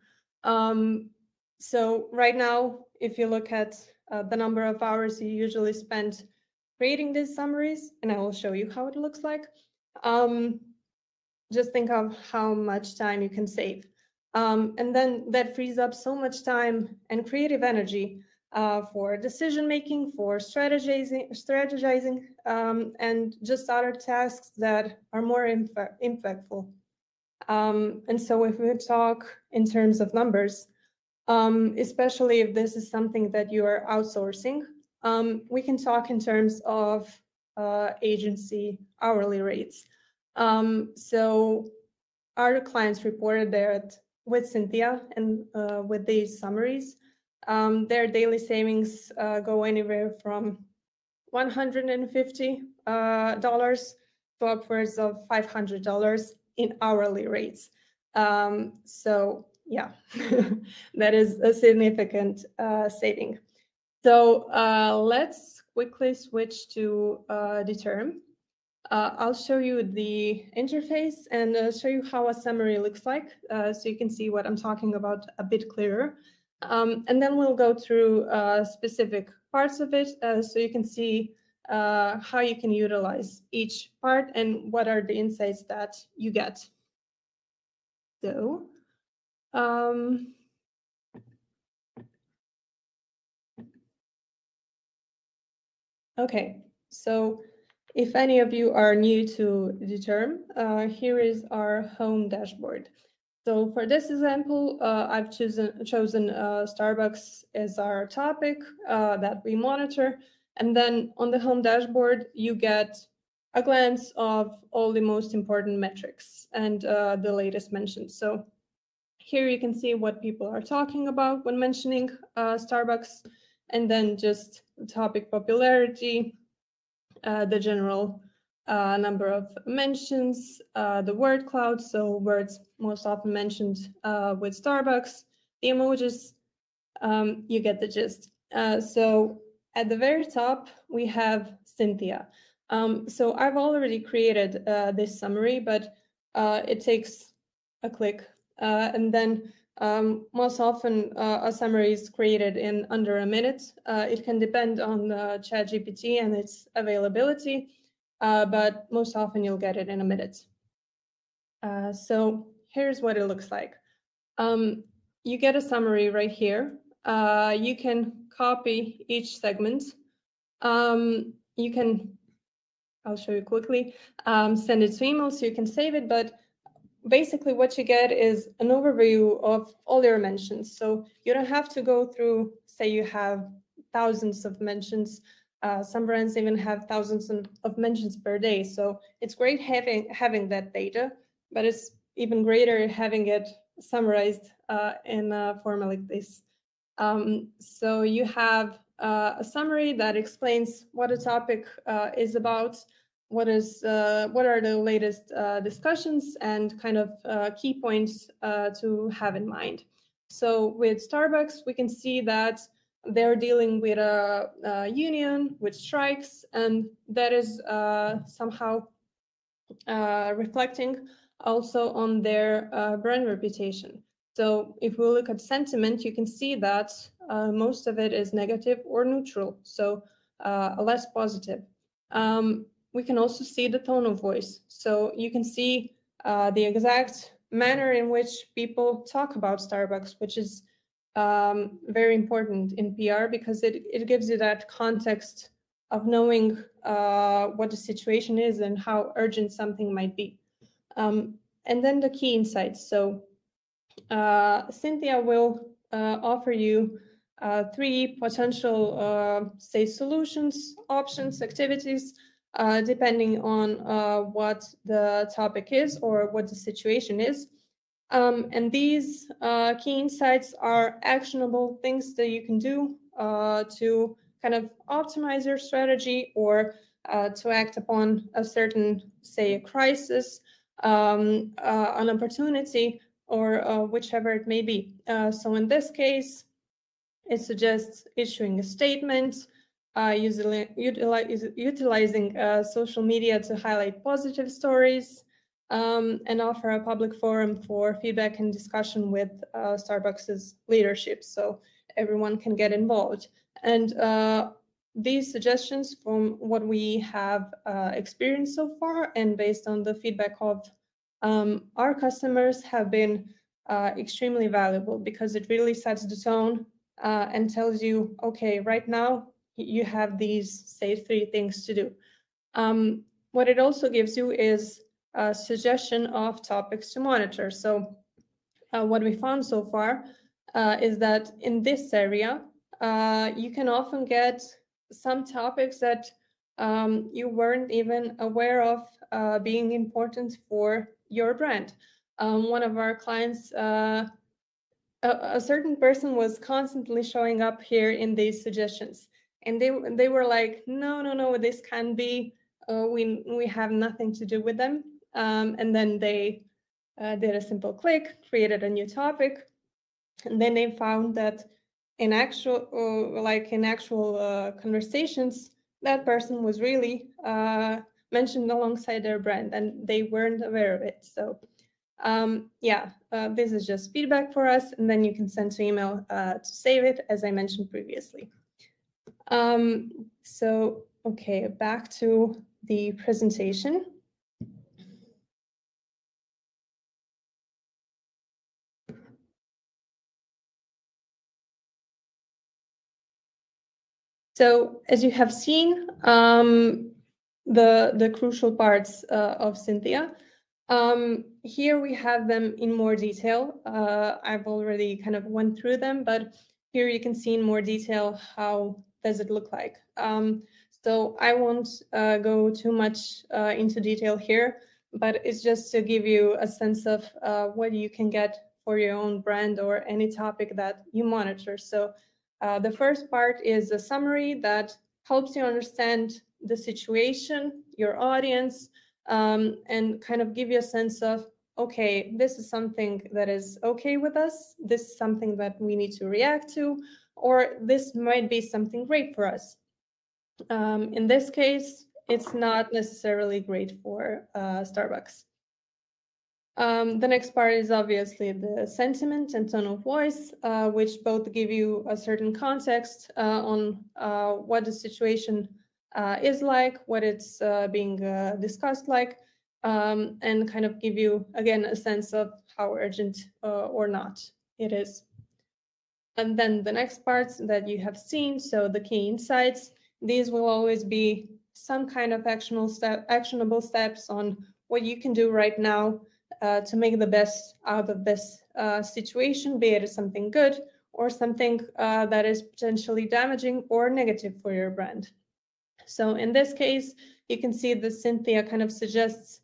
So right now, if you look at the number of hours you usually spend creating these summaries, and I will show you how it looks like, just think of how much time you can save. And then that frees up so much time and creative energy for decision making, for strategizing, and just other tasks that are more impactful. And so if we talk in terms of numbers, especially if this is something that you are outsourcing, we can talk in terms of agency hourly rates. So our clients reported that with Synthia and with these summaries, their daily savings go anywhere from $150 to upwards of $500 in hourly rates. So yeah, that is a significant saving. So let's quickly switch to Determ. I'll show you the interface and show you how a summary looks like, so you can see what I'm talking about a bit clearer. And then we'll go through specific parts of it, so you can see how you can utilize each part and what are the insights that you get. So, okay, so if any of you are new to Determ, here is our home dashboard. So for this example, I've chosen Starbucks as our topic that we monitor. And then on the home dashboard, you get a glance of all the most important metrics and the latest mentions. So here you can see what people are talking about when mentioning Starbucks, and then just topic popularity, the general number of mentions, the word cloud, so words most often mentioned with Starbucks, the emojis, you get the gist. So at the very top, we have Synthia. So I've already created this summary, but it takes a click. And then most often a summary is created in under a minute. It can depend on ChatGPT and its availability, but most often you'll get it in a minute. So here's what it looks like. You get a summary right here. You can copy each segment. You can, I'll show you quickly, send it to email so you can save it, but basically what you get is an overview of all your mentions. So you don't have to go through, say you have thousands of mentions. Some brands even have thousands of mentions per day. So it's great having that data, but it's even greater having it summarized in a format like this. So you have a summary that explains what a topic is about, what are the latest discussions, and kind of key points to have in mind. So with Starbucks, we can see that they're dealing with a union, with strikes, and that is somehow reflecting also on their brand reputation. So if we look at sentiment, you can see that most of it is negative or neutral, so less positive. We can also see the tone of voice. So you can see the exact manner in which people talk about Starbucks, which is very important in PR because it gives you that context of knowing what the situation is and how urgent something might be. And then the key insights. So Synthia will offer you 3 potential, say, solutions, options, activities, depending on what the topic is or what the situation is. And these key insights are actionable things that you can do to kind of optimize your strategy or to act upon a certain, say, a crisis, an opportunity, or whichever it may be. So in this case, it suggests issuing a statement, utilizing social media to highlight positive stories, and offer a public forum for feedback and discussion with Starbucks's leadership, so everyone can get involved. And these suggestions, from what we have experienced so far and based on the feedback of our customers, have been extremely valuable because it really sets the tone and tells you, okay, right now you have these, say, 3 things to do. What it also gives you is a suggestion of topics to monitor. So what we found so far is that in this area, you can often get some topics that you weren't even aware of being important for your brand. One of our clients, a certain person was constantly showing up here in these suggestions, and they were like, no, this can't be. We have nothing to do with them. And then they did a simple click, created a new topic, and then they found that in actual conversations, that person was really mentioned alongside their brand, and they weren't aware of it. So this is just feedback for us, and then you can send to email to save it, as I mentioned previously. So, okay, back to the presentation. So, as you have seen, the crucial parts of Synthia. Here we have them in more detail. I've already kind of went through them, but here you can see in more detail how does it look like. So I won't go too much into detail here, but it's just to give you a sense of what you can get for your own brand or any topic that you monitor. So the first part is a summary that helps you understand the situation, your audience, and kind of give you a sense of, okay, this is something that is okay with us, this is something that we need to react to, or this might be something great for us. In this case, it's not necessarily great for Starbucks. The next part is obviously the sentiment and tone of voice, which both give you a certain context on what the situation is like, what it's being discussed like, and kind of give you, again, a sense of how urgent or not it is. And then the next parts that you have seen, so the key insights, these will always be some kind of actionable steps on what you can do right now to make the best out of this situation, be it something good or something that is potentially damaging or negative for your brand. So in this case, you can see the Synthia kind of suggests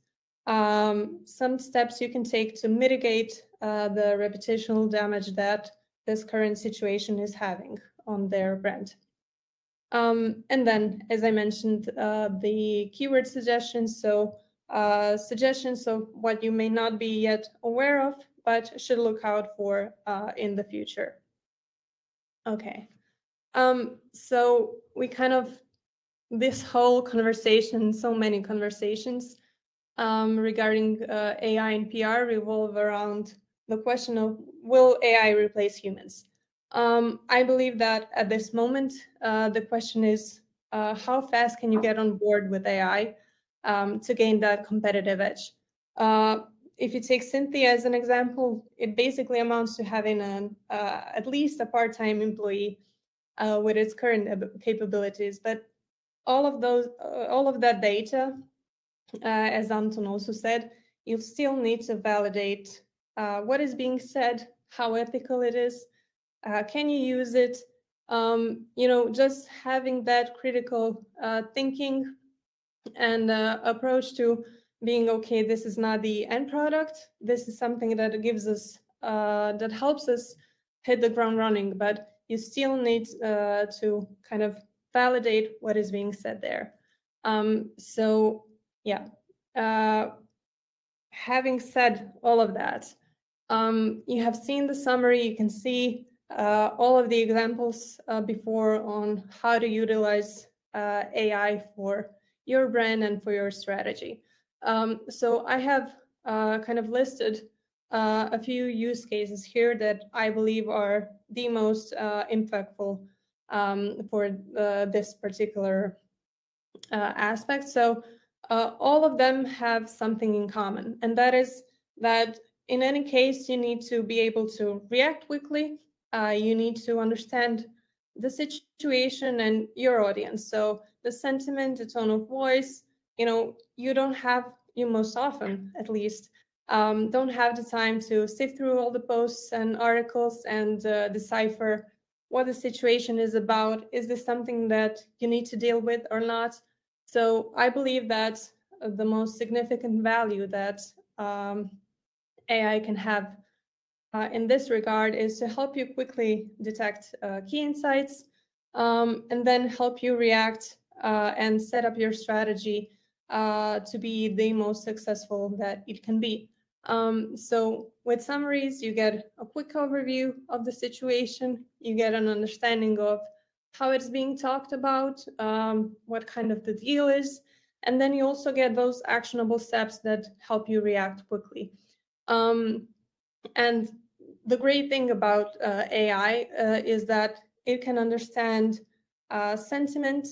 some steps you can take to mitigate the reputational damage that this current situation is having on their brand. And then, as I mentioned, the keyword suggestions, so suggestions of what you may not be yet aware of, but should look out for in the future. Okay, so we kind of, this whole conversation, so many conversations regarding AI and PR revolve around the question of, will AI replace humans? I believe that at this moment, the question is, how fast can you get on board with AI to gain that competitive edge? If you take Synthia as an example, it basically amounts to having at least a part-time employee with its current capabilities. But all of that data, as Antun also said, you still need to validate what is being said, how ethical it is, can you use it? Just having that critical thinking and approach to being, okay, this is not the end product. This is something that gives us, that helps us hit the ground running, but you still need to kind of validate what is being said there. So yeah, having said all of that, you have seen the summary. You can see all of the examples before on how to utilize AI for your brand and for your strategy. So I have kind of listed a few use cases here that I believe are the most impactful for this particular aspect. So all of them have something in common, and that is that in any case, you need to be able to react quickly. You need to understand the situation and your audience. So the sentiment, the tone of voice, you most often, at least, don't have the time to sift through all the posts and articles and decipher what the situation is about. Is this something that you need to deal with or not? So I believe that the most significant value that AI can have in this regard is to help you quickly detect key insights and then help you react and set up your strategy to be the most successful that it can be. So with summaries, you get a quick overview of the situation, you get an understanding of how it's being talked about, what kind of the deal is, and then you also get those actionable steps that help you react quickly. And the great thing about AI is that it can understand sentiment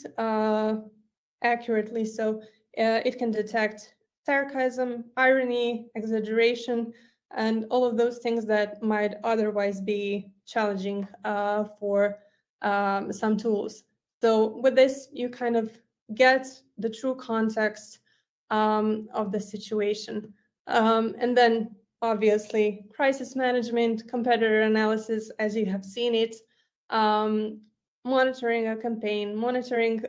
accurately. So it can detect sarcasm, irony, exaggeration, and all of those things that might otherwise be challenging for some tools. So with this, you kind of get the true context of the situation. And then obviously crisis management, competitor analysis, as you have seen it, monitoring a campaign, monitoring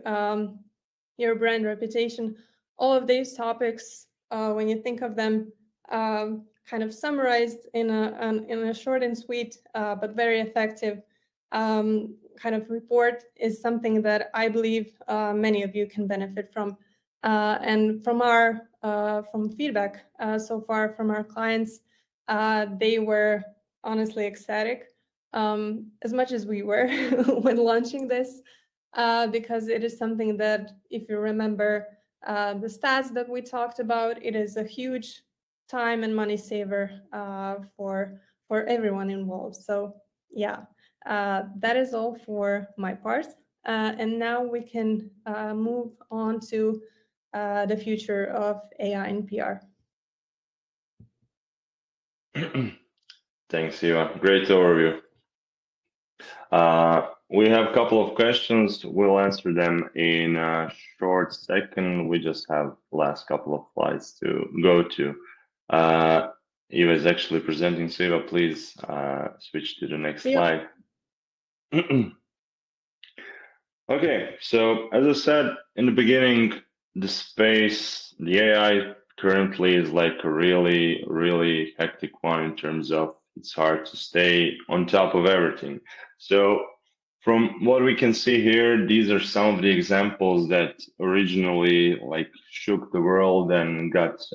your brand reputation, all of these topics, when you think of them, kind of summarized in a short and sweet, but very effective kind of report is something that I believe many of you can benefit from. And from feedback so far from our clients, they were honestly ecstatic, as much as we were when launching this, because it is something that, if you remember, the stats that we talked about, it is a huge time and money saver for everyone involved. So yeah, that is all for my part. And now we can move on to the future of AI in PR. Thanks, Eva. Great overview. We have a couple of questions. We'll answer them in a short second. We just have the last couple of slides to go to. Eva is actually presenting, so Eva, please switch to the next slide. Okay, so as I said in the beginning, the space, the AI currently is like a really, really hectic one in terms of it's hard to stay on top of everything. So from what we can see here, these are some of the examples that originally like shook the world and got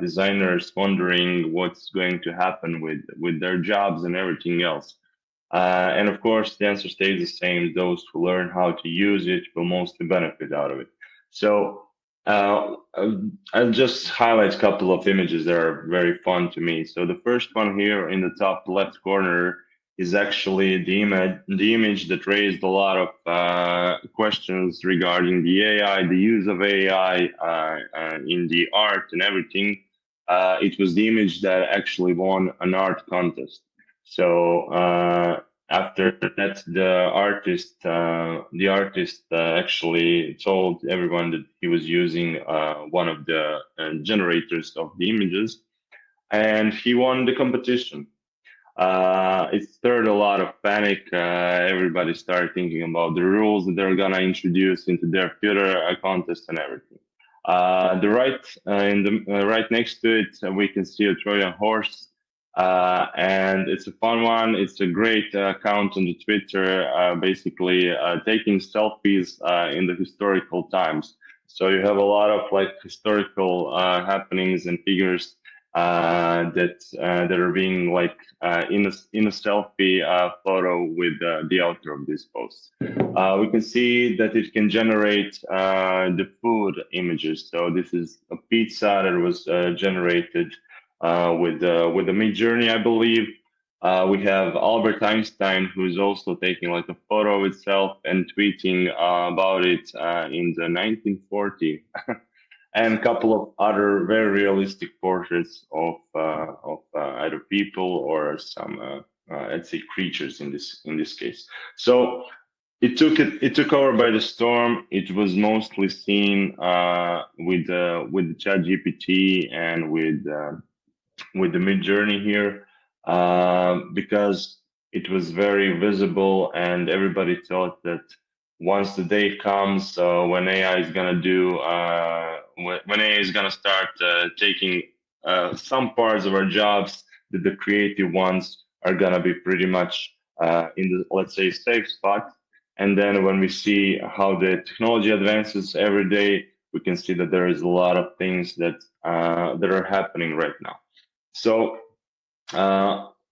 designers wondering what's going to happen with their jobs and everything else. And of course, the answer stays the same. Those who learn how to use it will mostly benefit out of it. So I'll just highlight a couple of images that are very fun to me. So the first one here in the top left corner is actually the image that raised a lot of questions regarding the AI, the use of AI in the art and everything. It was the image that actually won an art contest. So after that, the artist actually told everyone that he was using one of the generators of the images, and he won the competition. It stirred a lot of panic. Everybody started thinking about the rules that they're gonna introduce into their future contest and everything. Right next to it, we can see a Trojan horse. And it's a fun one. It's a great account on the Twitter, basically taking selfies in the historical times. So you have a lot of like historical happenings and figures that are being like in a selfie photo with the author of this post. We can see that it can generate the food images. So this is a pizza that was generated with the Midjourney, I believe. We have Albert Einstein, who's also taking like a photo of itself and tweeting about it in the 1940, and a couple of other very realistic portraits of either people or some let's say creatures in this case. So it took over by the storm. It was mostly seen with the ChatGPT and with the Midjourney here, because it was very visible, and everybody thought that once the day comes when AI is gonna do when AI is gonna start taking some parts of our jobs, that the creative ones are gonna be pretty much in the, let's say, safe spot. And then when we see how the technology advances every day, we can see that there is a lot of things that are happening right now. So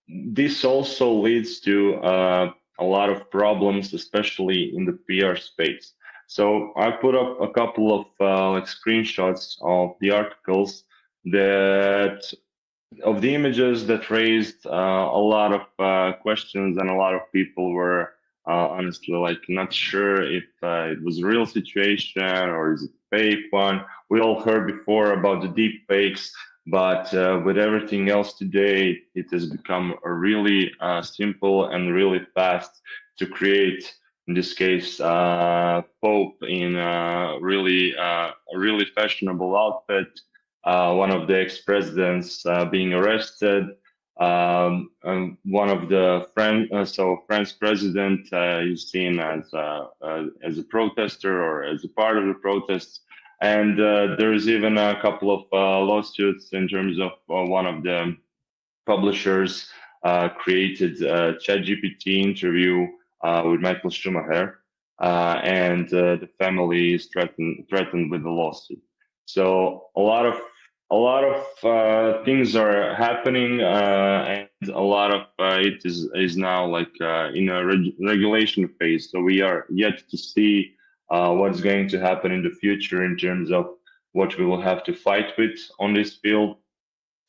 this also leads to a lot of problems, especially in the PR space. So I put up a couple of like screenshots of the articles of the images that raised a lot of questions, and a lot of people were honestly like not sure if it was a real situation or is it a fake one. We all heard before about the deep fakes, but with everything else today, it has become a really simple and really fast to create. In this case, Pope in a really fashionable outfit. One of the ex-presidents being arrested. And one of the French president is seen as a protester or as a part of the protests. And there is even a couple of lawsuits in terms of one of the publishers created a ChatGPT interview with Michael Schumacher, and the family is threatened with a lawsuit. So a lot of things are happening, and a lot of it is now like in a regulation phase. So we are yet to see what's going to happen in the future in terms of what we will have to fight with on this field.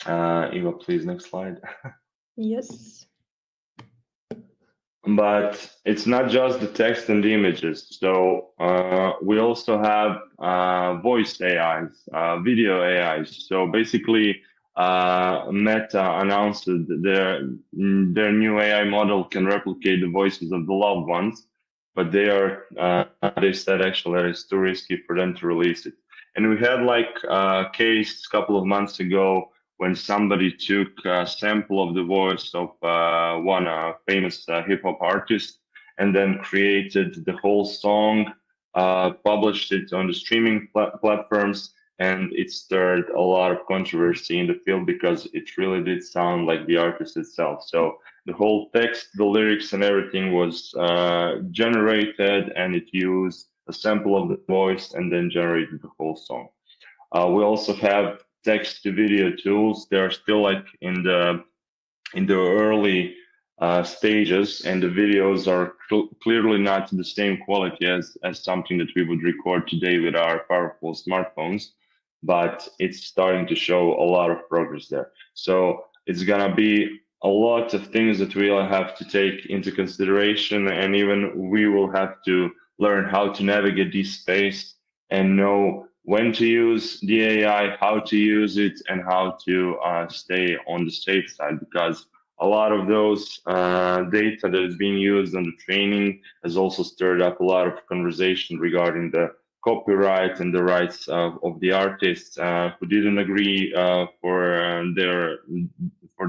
Eva, please, next slide. Yes. But it's not just the text and the images. So we also have voice AIs, video AIs. So basically, Meta announced that their new AI model can replicate the voices of the loved ones, but they said actually that it's too risky for them to release it. And we had like a case a couple of months ago when somebody took a sample of the voice of one famous hip hop artist and then created the whole song, published it on the streaming platforms, and it stirred a lot of controversy in the field because it really did sound like the artist itself. So the whole text, the lyrics, and everything was generated, and it used a sample of the voice and then generated the whole song. We also have text to video tools. They're still like in the early stages, and the videos are clearly not the same quality as something that we would record today with our powerful smartphones, but it's starting to show a lot of progress there. So it's gonna be a lot of things that we'll have to take into consideration, and even we will have to learn how to navigate this space and know when to use the AI, how to use it, and how to stay on the safe side, because a lot of those data that is being used on the training has also stirred up a lot of conversation regarding the copyright and the rights of the artists who didn't agree for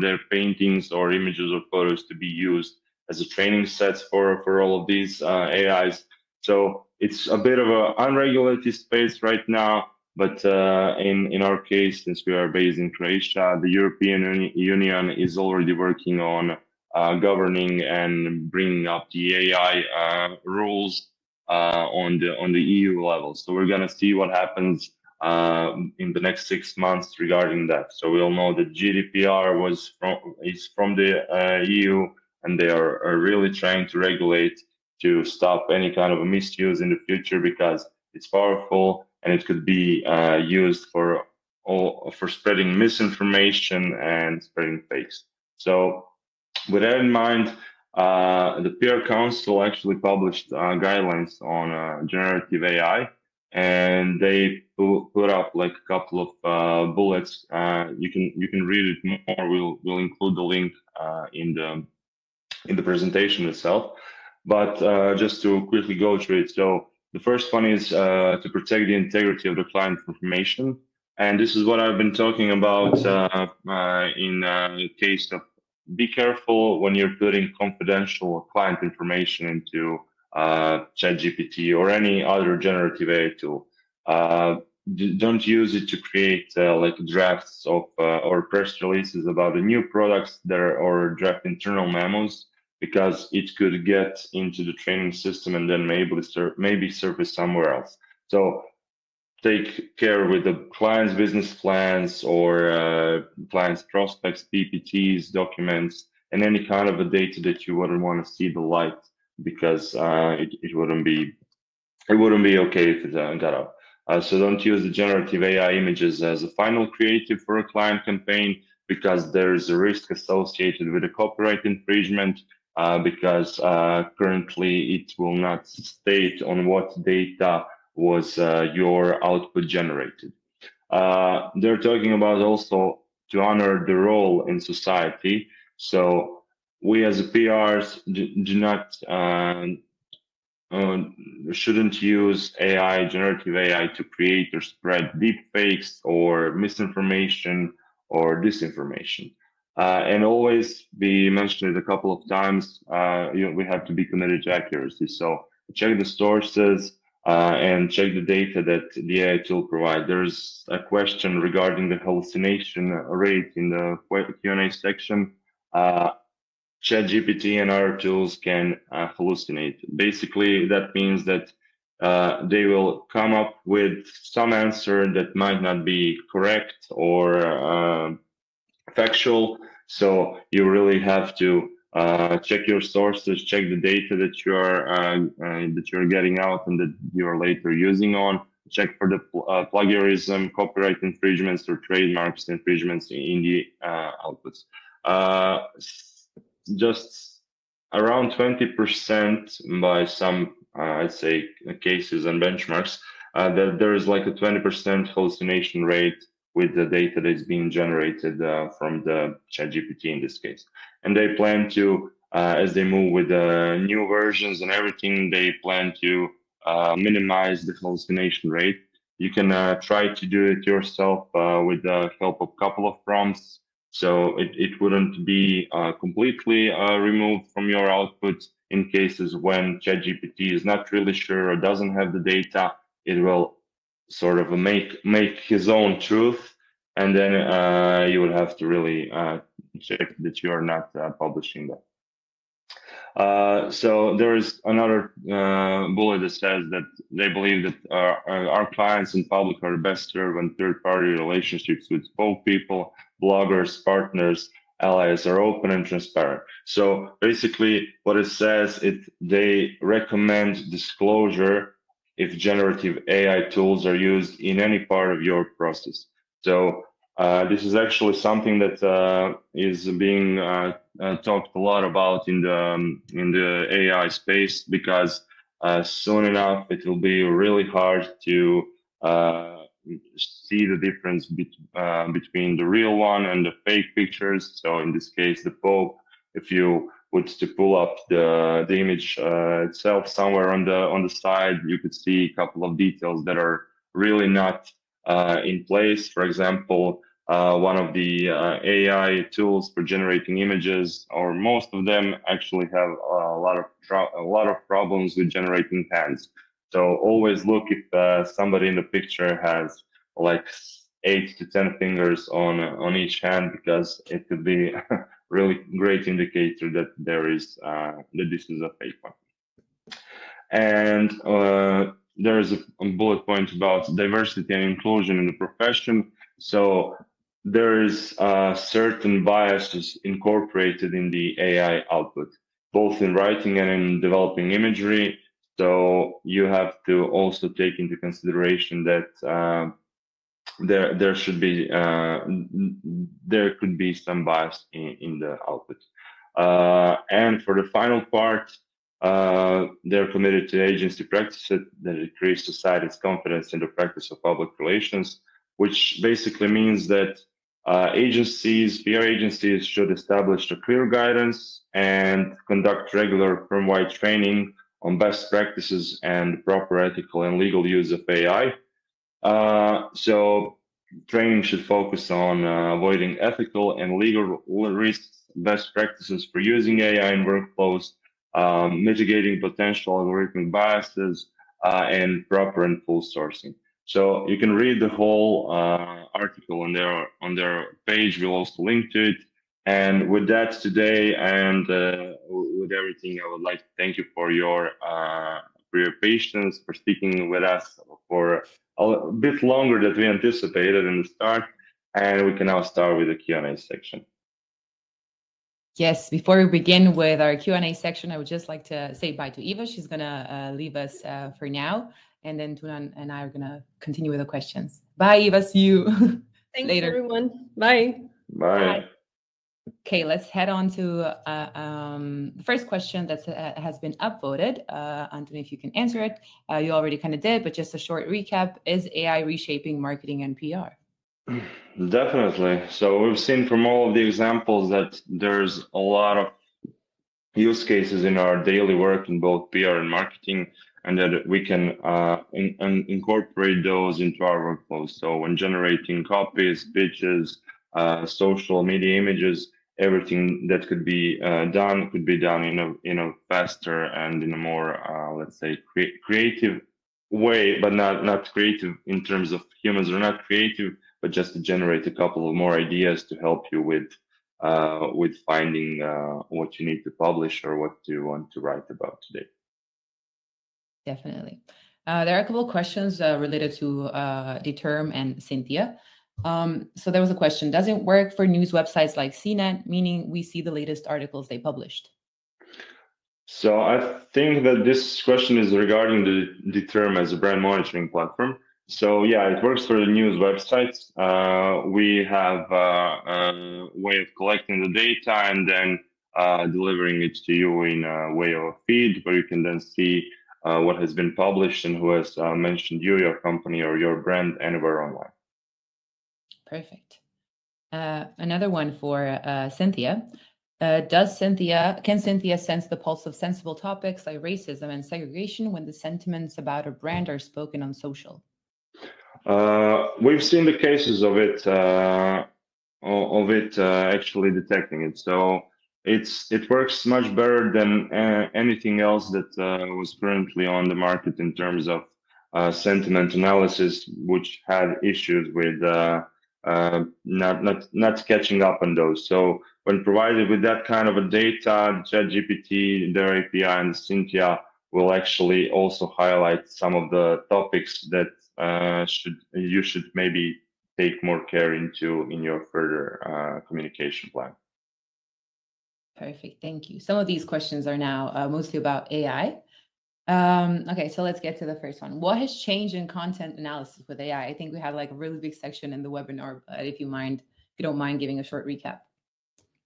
their paintings or images or photos to be used as a training sets for all of these AIs. So it's a bit of an unregulated space right now, but in our case, since we are based in Croatia, the European Union is already working on governing and bringing up the AI rules on the EU level. So we're gonna see what happens in the next 6 months regarding that. So we all know that GDPR is from the EU, and they are really trying to regulate to stop any kind of a misuse in the future, because it's powerful and it could be used for spreading misinformation and spreading fakes. So with that in mind, the PR Council actually published guidelines on generative AI, and they put up like a couple of bullets. You can read it more. We'll include the link in the presentation itself. But just to quickly go through it, so the first one is to protect the integrity of the client information, and this is what I've been talking about in the case of be careful when you're putting confidential client information into ChatGPT or any other generative AI tool. Don't use it to create like drafts of or press releases about the new products or draft internal memos, because it could get into the training system and then maybe surface somewhere else. So take care with the client's business plans or client's prospects, PPTs, documents, and any kind of a data that you wouldn't want to see the light, because it wouldn't be okay if it got up. So don't use the generative AI images as a final creative for a client campaign, because there is a risk associated with a copyright infringement, because currently it will not state on what data was your output generated. They're talking about also to honor the role in society. So we as PRs do not shouldn't use AI, generative AI, to create or spread deep fakes or misinformation or disinformation. And always be mentioned it a couple of times, we have to be committed to accuracy. So check the sources and check the data that the AI tool provides. There's a question regarding the hallucination rate in the Q&A section. ChatGPT and other tools can hallucinate. Basically, that means that they will come up with some answer that might not be correct or factual. So you really have to check your sources, check the data that you're getting out and that you're later using on, check for the plagiarism, copyright infringements, or trademarks infringements in the outputs. Just around 20% by some, I'd say, cases and benchmarks, that there is like a 20% hallucination rate with the data that's being generated from the ChatGPT in this case. And they plan to, as they move with the new versions and everything, they plan to minimize the hallucination rate. You can try to do it yourself with the help of a couple of prompts. So it wouldn't be completely removed from your output in cases when ChatGPT is not really sure or doesn't have the data. It will sort of make his own truth, and then you would have to really check that you are not publishing that. So there is another bullet that says that they believe that our clients and public are best served when third-party relationships with spokespeople, bloggers, partners, allies are open and transparent. So basically what it says, they recommend disclosure if generative AI tools are used in any part of your process. So this is actually something that is being talked a lot about in the AI space, because soon enough it will be really hard to see the difference between the real one and the fake pictures. So in this case, the Pope, if you were to pull up the image itself somewhere on the side, you could see a couple of details that are really not in place. For example, one of the AI tools for generating images, or most of them, actually have a lot of problems with generating hands. So always look if somebody in the picture has like 8 to 10 fingers on each hand, because it could be a really great indicator that there is that this is a fake one. And there is a bullet point about diversity and inclusion in the profession. So there is certain biases incorporated in the AI output, both in writing and in developing imagery. So you have to also take into consideration that there should be there could be some bias in the output. And for the final part, they're committed to agency practices that increase society's confidence in the practice of public relations, which basically means that agencies, PR agencies, should establish a clear guidance and conduct regular firm-wide training on best practices and proper ethical and legal use of AI. So training should focus on avoiding ethical and legal risks, best practices for using AI in workflows, mitigating potential algorithmic biases, and proper and full sourcing. So you can read the whole article on their page. We'll also link to it. And with that today, and with everything, I would like to thank you for your patience, for sticking with us for a bit longer than we anticipated in the start. And we can now start with the Q&A section. Yes, before we begin with our Q&A section, I would just like to say bye to Eva. She's going to leave us for now. And then Tunan and I are going to continue with the questions. Bye, Eva. See you Thanks, later. Everyone. Bye. Bye. Okay, let's head on to the first question that has been upvoted. Antun, if you can answer it. You already kind of did, but just a short recap. Is AI reshaping marketing and PR? Definitely. So we've seen from all of the examples that there's a lot of use cases in our daily work in both PR and marketing, and that we can incorporate those into our workflows. So when generating copies, pitches, social media images, everything that could be done in a faster and in a more let's say creative way, but not creative in terms of humans are not creative, but just to generate a couple of more ideas to help you with finding what you need to publish or what you want to write about today. Definitely. There are a couple of questions related to Determ and Synthia. So there was a question, does it work for news websites like CNET, meaning we see the latest articles they published? So I think that this question is regarding the Determ as a brand monitoring platform. So yeah, it works for the news websites. We have a way of collecting the data and then delivering it to you in a way of a feed where you can then see what has been published and who has mentioned you, your company, or your brand anywhere online. Perfect. Another one for Synthia. Can Synthia sense the pulse of sensible topics like racism and segregation when the sentiments about a brand are spoken on social? We've seen the cases of it actually detecting it. So it works much better than anything else that was currently on the market in terms of sentiment analysis, which had issues with not catching up on those. So when provided with that kind of a data, ChatGPT, their API, and Synthia will actually also highlight some of the topics that you should maybe take more care into in your further communication plan. Perfect, thank you. Some of these questions are now mostly about AI. Okay, so let's get to the first one. What has changed in content analysis with AI? I think we had like a really big section in the webinar, but if you don't mind giving a short recap.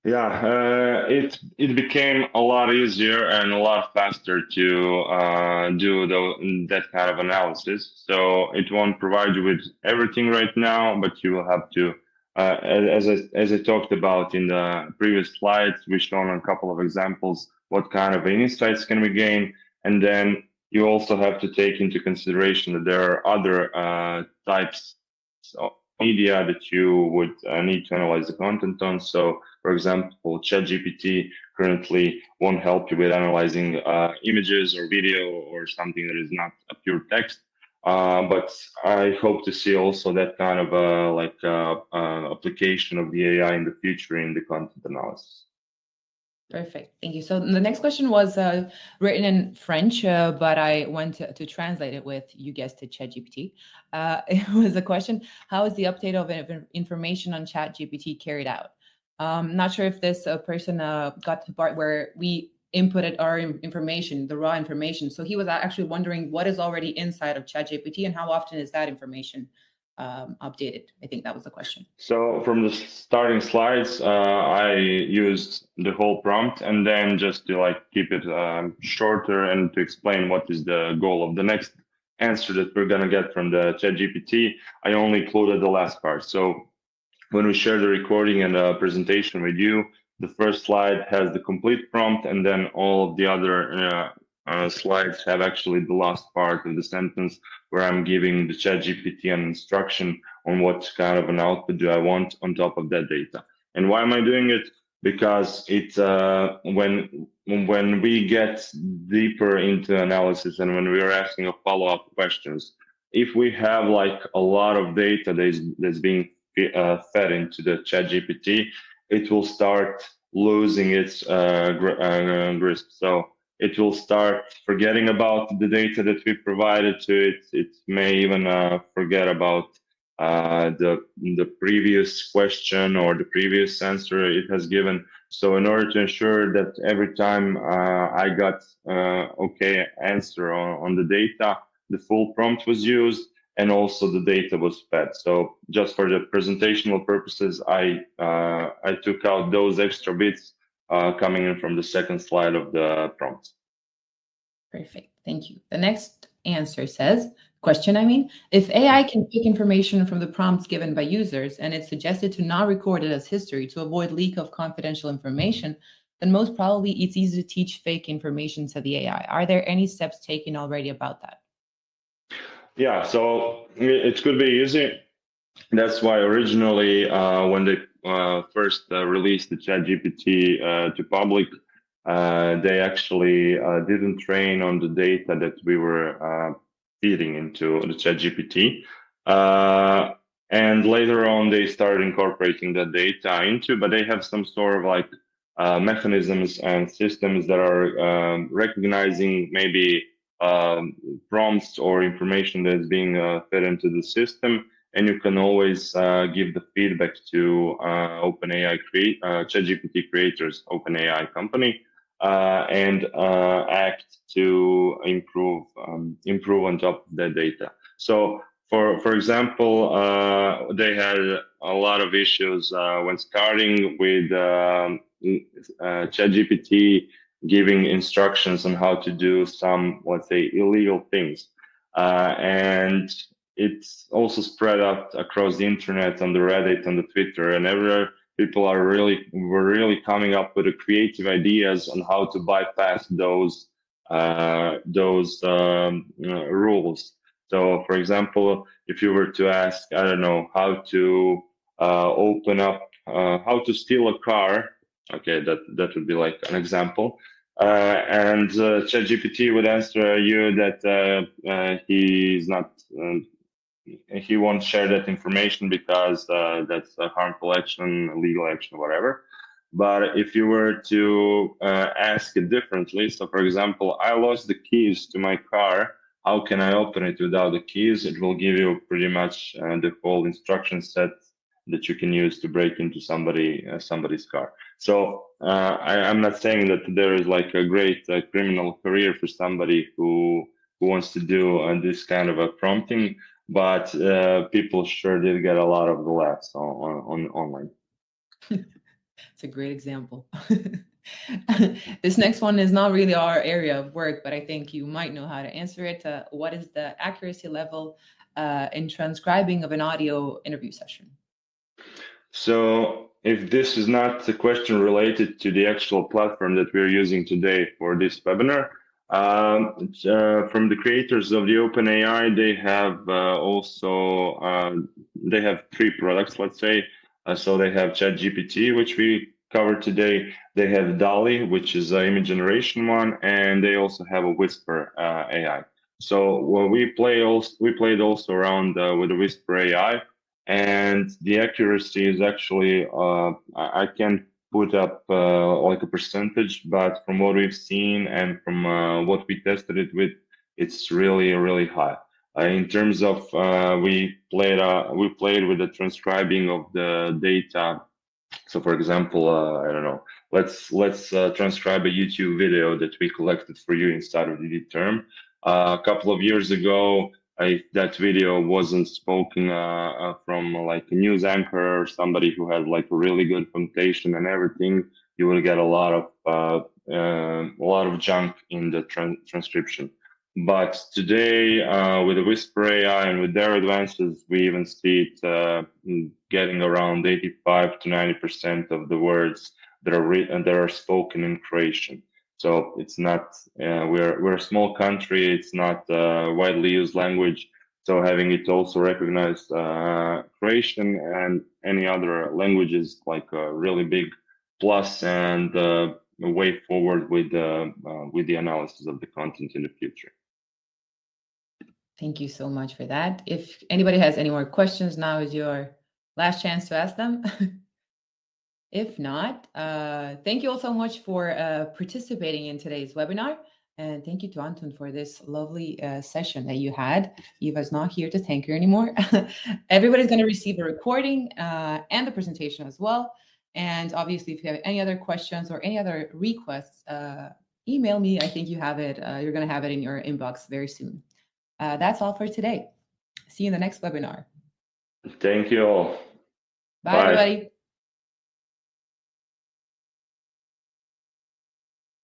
Yeah, it became a lot easier and a lot faster to do that kind of analysis. So it won't provide you with everything right now, but you will have to, as I talked about in the previous slides, we've shown a couple of examples what kind of insights can we gain, and then you also have to take into consideration that there are other types of media that you would need to analyze the content on. So, for example, ChatGPT currently won't help you with analyzing images or video or something that is not a pure text. But I hope to see also that kind of application of the AI in the future in the content analysis. Perfect. Thank you. So the next question was written in French, but I went to translate it with, you guessed it, ChatGPT. It was a question: how is the update of information on ChatGPT carried out? Not sure if this person got to the part where we inputted our information, the raw information. So he was actually wondering what is already inside of ChatGPT and how often is that information updated. I think that was the question. So from the starting slides, I used the whole prompt, and then just to keep it shorter and to explain what is the goal of the next answer that we're gonna get from the ChatGPT, I only included the last part. So when we share the recording and the presentation with you, the first slide has the complete prompt, and then all of the other slides have actually the last part of the sentence where I'm giving the ChatGPT an instruction on what kind of an output do I want on top of that data. And why am I doing it? Because it's when we get deeper into analysis and when we are asking a follow-up questions, if we have a lot of data that's being fed into the ChatGPT, it will start losing its grasp. So it will start forgetting about the data that we provided to it. It may even forget about the previous question or the previous answer it has given. So in order to ensure that every time I got okay answer on the data, the full prompt was used and also the data was fed. So just for the presentational purposes, I took out those extra bits coming in from the second slide of the prompt. Perfect, thank you. The next question, if AI can pick information from the prompts given by users and it's suggested to not record it as history to avoid leak of confidential information, then most probably it's easy to teach fake information to the AI. Are there any steps taken already about that? Yeah, so it could be easy. That's why originally when they first released the ChatGPT to public, they actually didn't train on the data that we were feeding into the ChatGPT. And later on, they started incorporating that data into, but they have some sort of mechanisms and systems that are recognizing maybe prompts or information that is being fed into the system. And you can always give the feedback to OpenAI ChatGPT creators, OpenAI company, and act to improve on top of that data. So for example, they had a lot of issues when starting with ChatGPT giving instructions on how to do some, let's say, illegal things. And it's also spread out across the internet, on the Reddit, on the Twitter, and everywhere. People were really coming up with creative ideas on how to bypass those rules. So, for example, if you were to ask, I don't know, how to open up, how to steal a car, okay, that would be like an example. And ChatGPT would answer you that he's not, he won't share that information because that's a harmful action, legal action, whatever. But if you were to ask it differently, so for example, I lost the keys to my car. How can I open it without the keys? It will give you pretty much the whole instruction set that you can use to break into somebody's car. So I'm not saying that there is like a great criminal career for somebody who wants to do this kind of a prompting, but people sure did get a lot of the laughs on online. It's a great example. This next one is not really our area of work, but I think you might know how to answer it. What is the accuracy level in transcribing of an audio interview session? So if this is not a question related to the actual platform that we're using today for this webinar, from the creators of the OpenAI, they have they have 3 products, let's say. So they have ChatGPT, which we covered today. They have DALL-E, which is an image generation one, and they also have a Whisper AI. So we played also around with the Whisper AI, and the accuracy is actually I can't put up like a percentage, but from what we've seen and from what we tested it with, it's really high. In terms of we played with the transcribing of the data. So, for example, I don't know. Let's transcribe a YouTube video that we collected for you inside of the Determ. A couple of years ago, if that video wasn't spoken from like a news anchor or somebody who had like a really good punctuation and everything, you will get a lot of junk in the transcription. But today, with the Whisper AI and with their advances, we even see it getting around 85 to 90% of the words that are spoken in Croatian. So it's not we're a small country. It's not a widely used language. So having it also recognize Croatian and any other languages like a really big plus and a way forward with the analysis of the content in the future. Thank you so much for that. If anybody has any more questions, now is your last chance to ask them. If not, thank you all so much for participating in today's webinar. And thank you to Antun for this lovely session that you had. Eva's not here to thank her anymore. Everybody's going to receive a recording and the presentation as well. And obviously, if you have any other questions or any other requests, email me. I think you have it. You're going to have it in your inbox very soon. That's all for today. See you in the next webinar. Thank you all. Bye, everybody.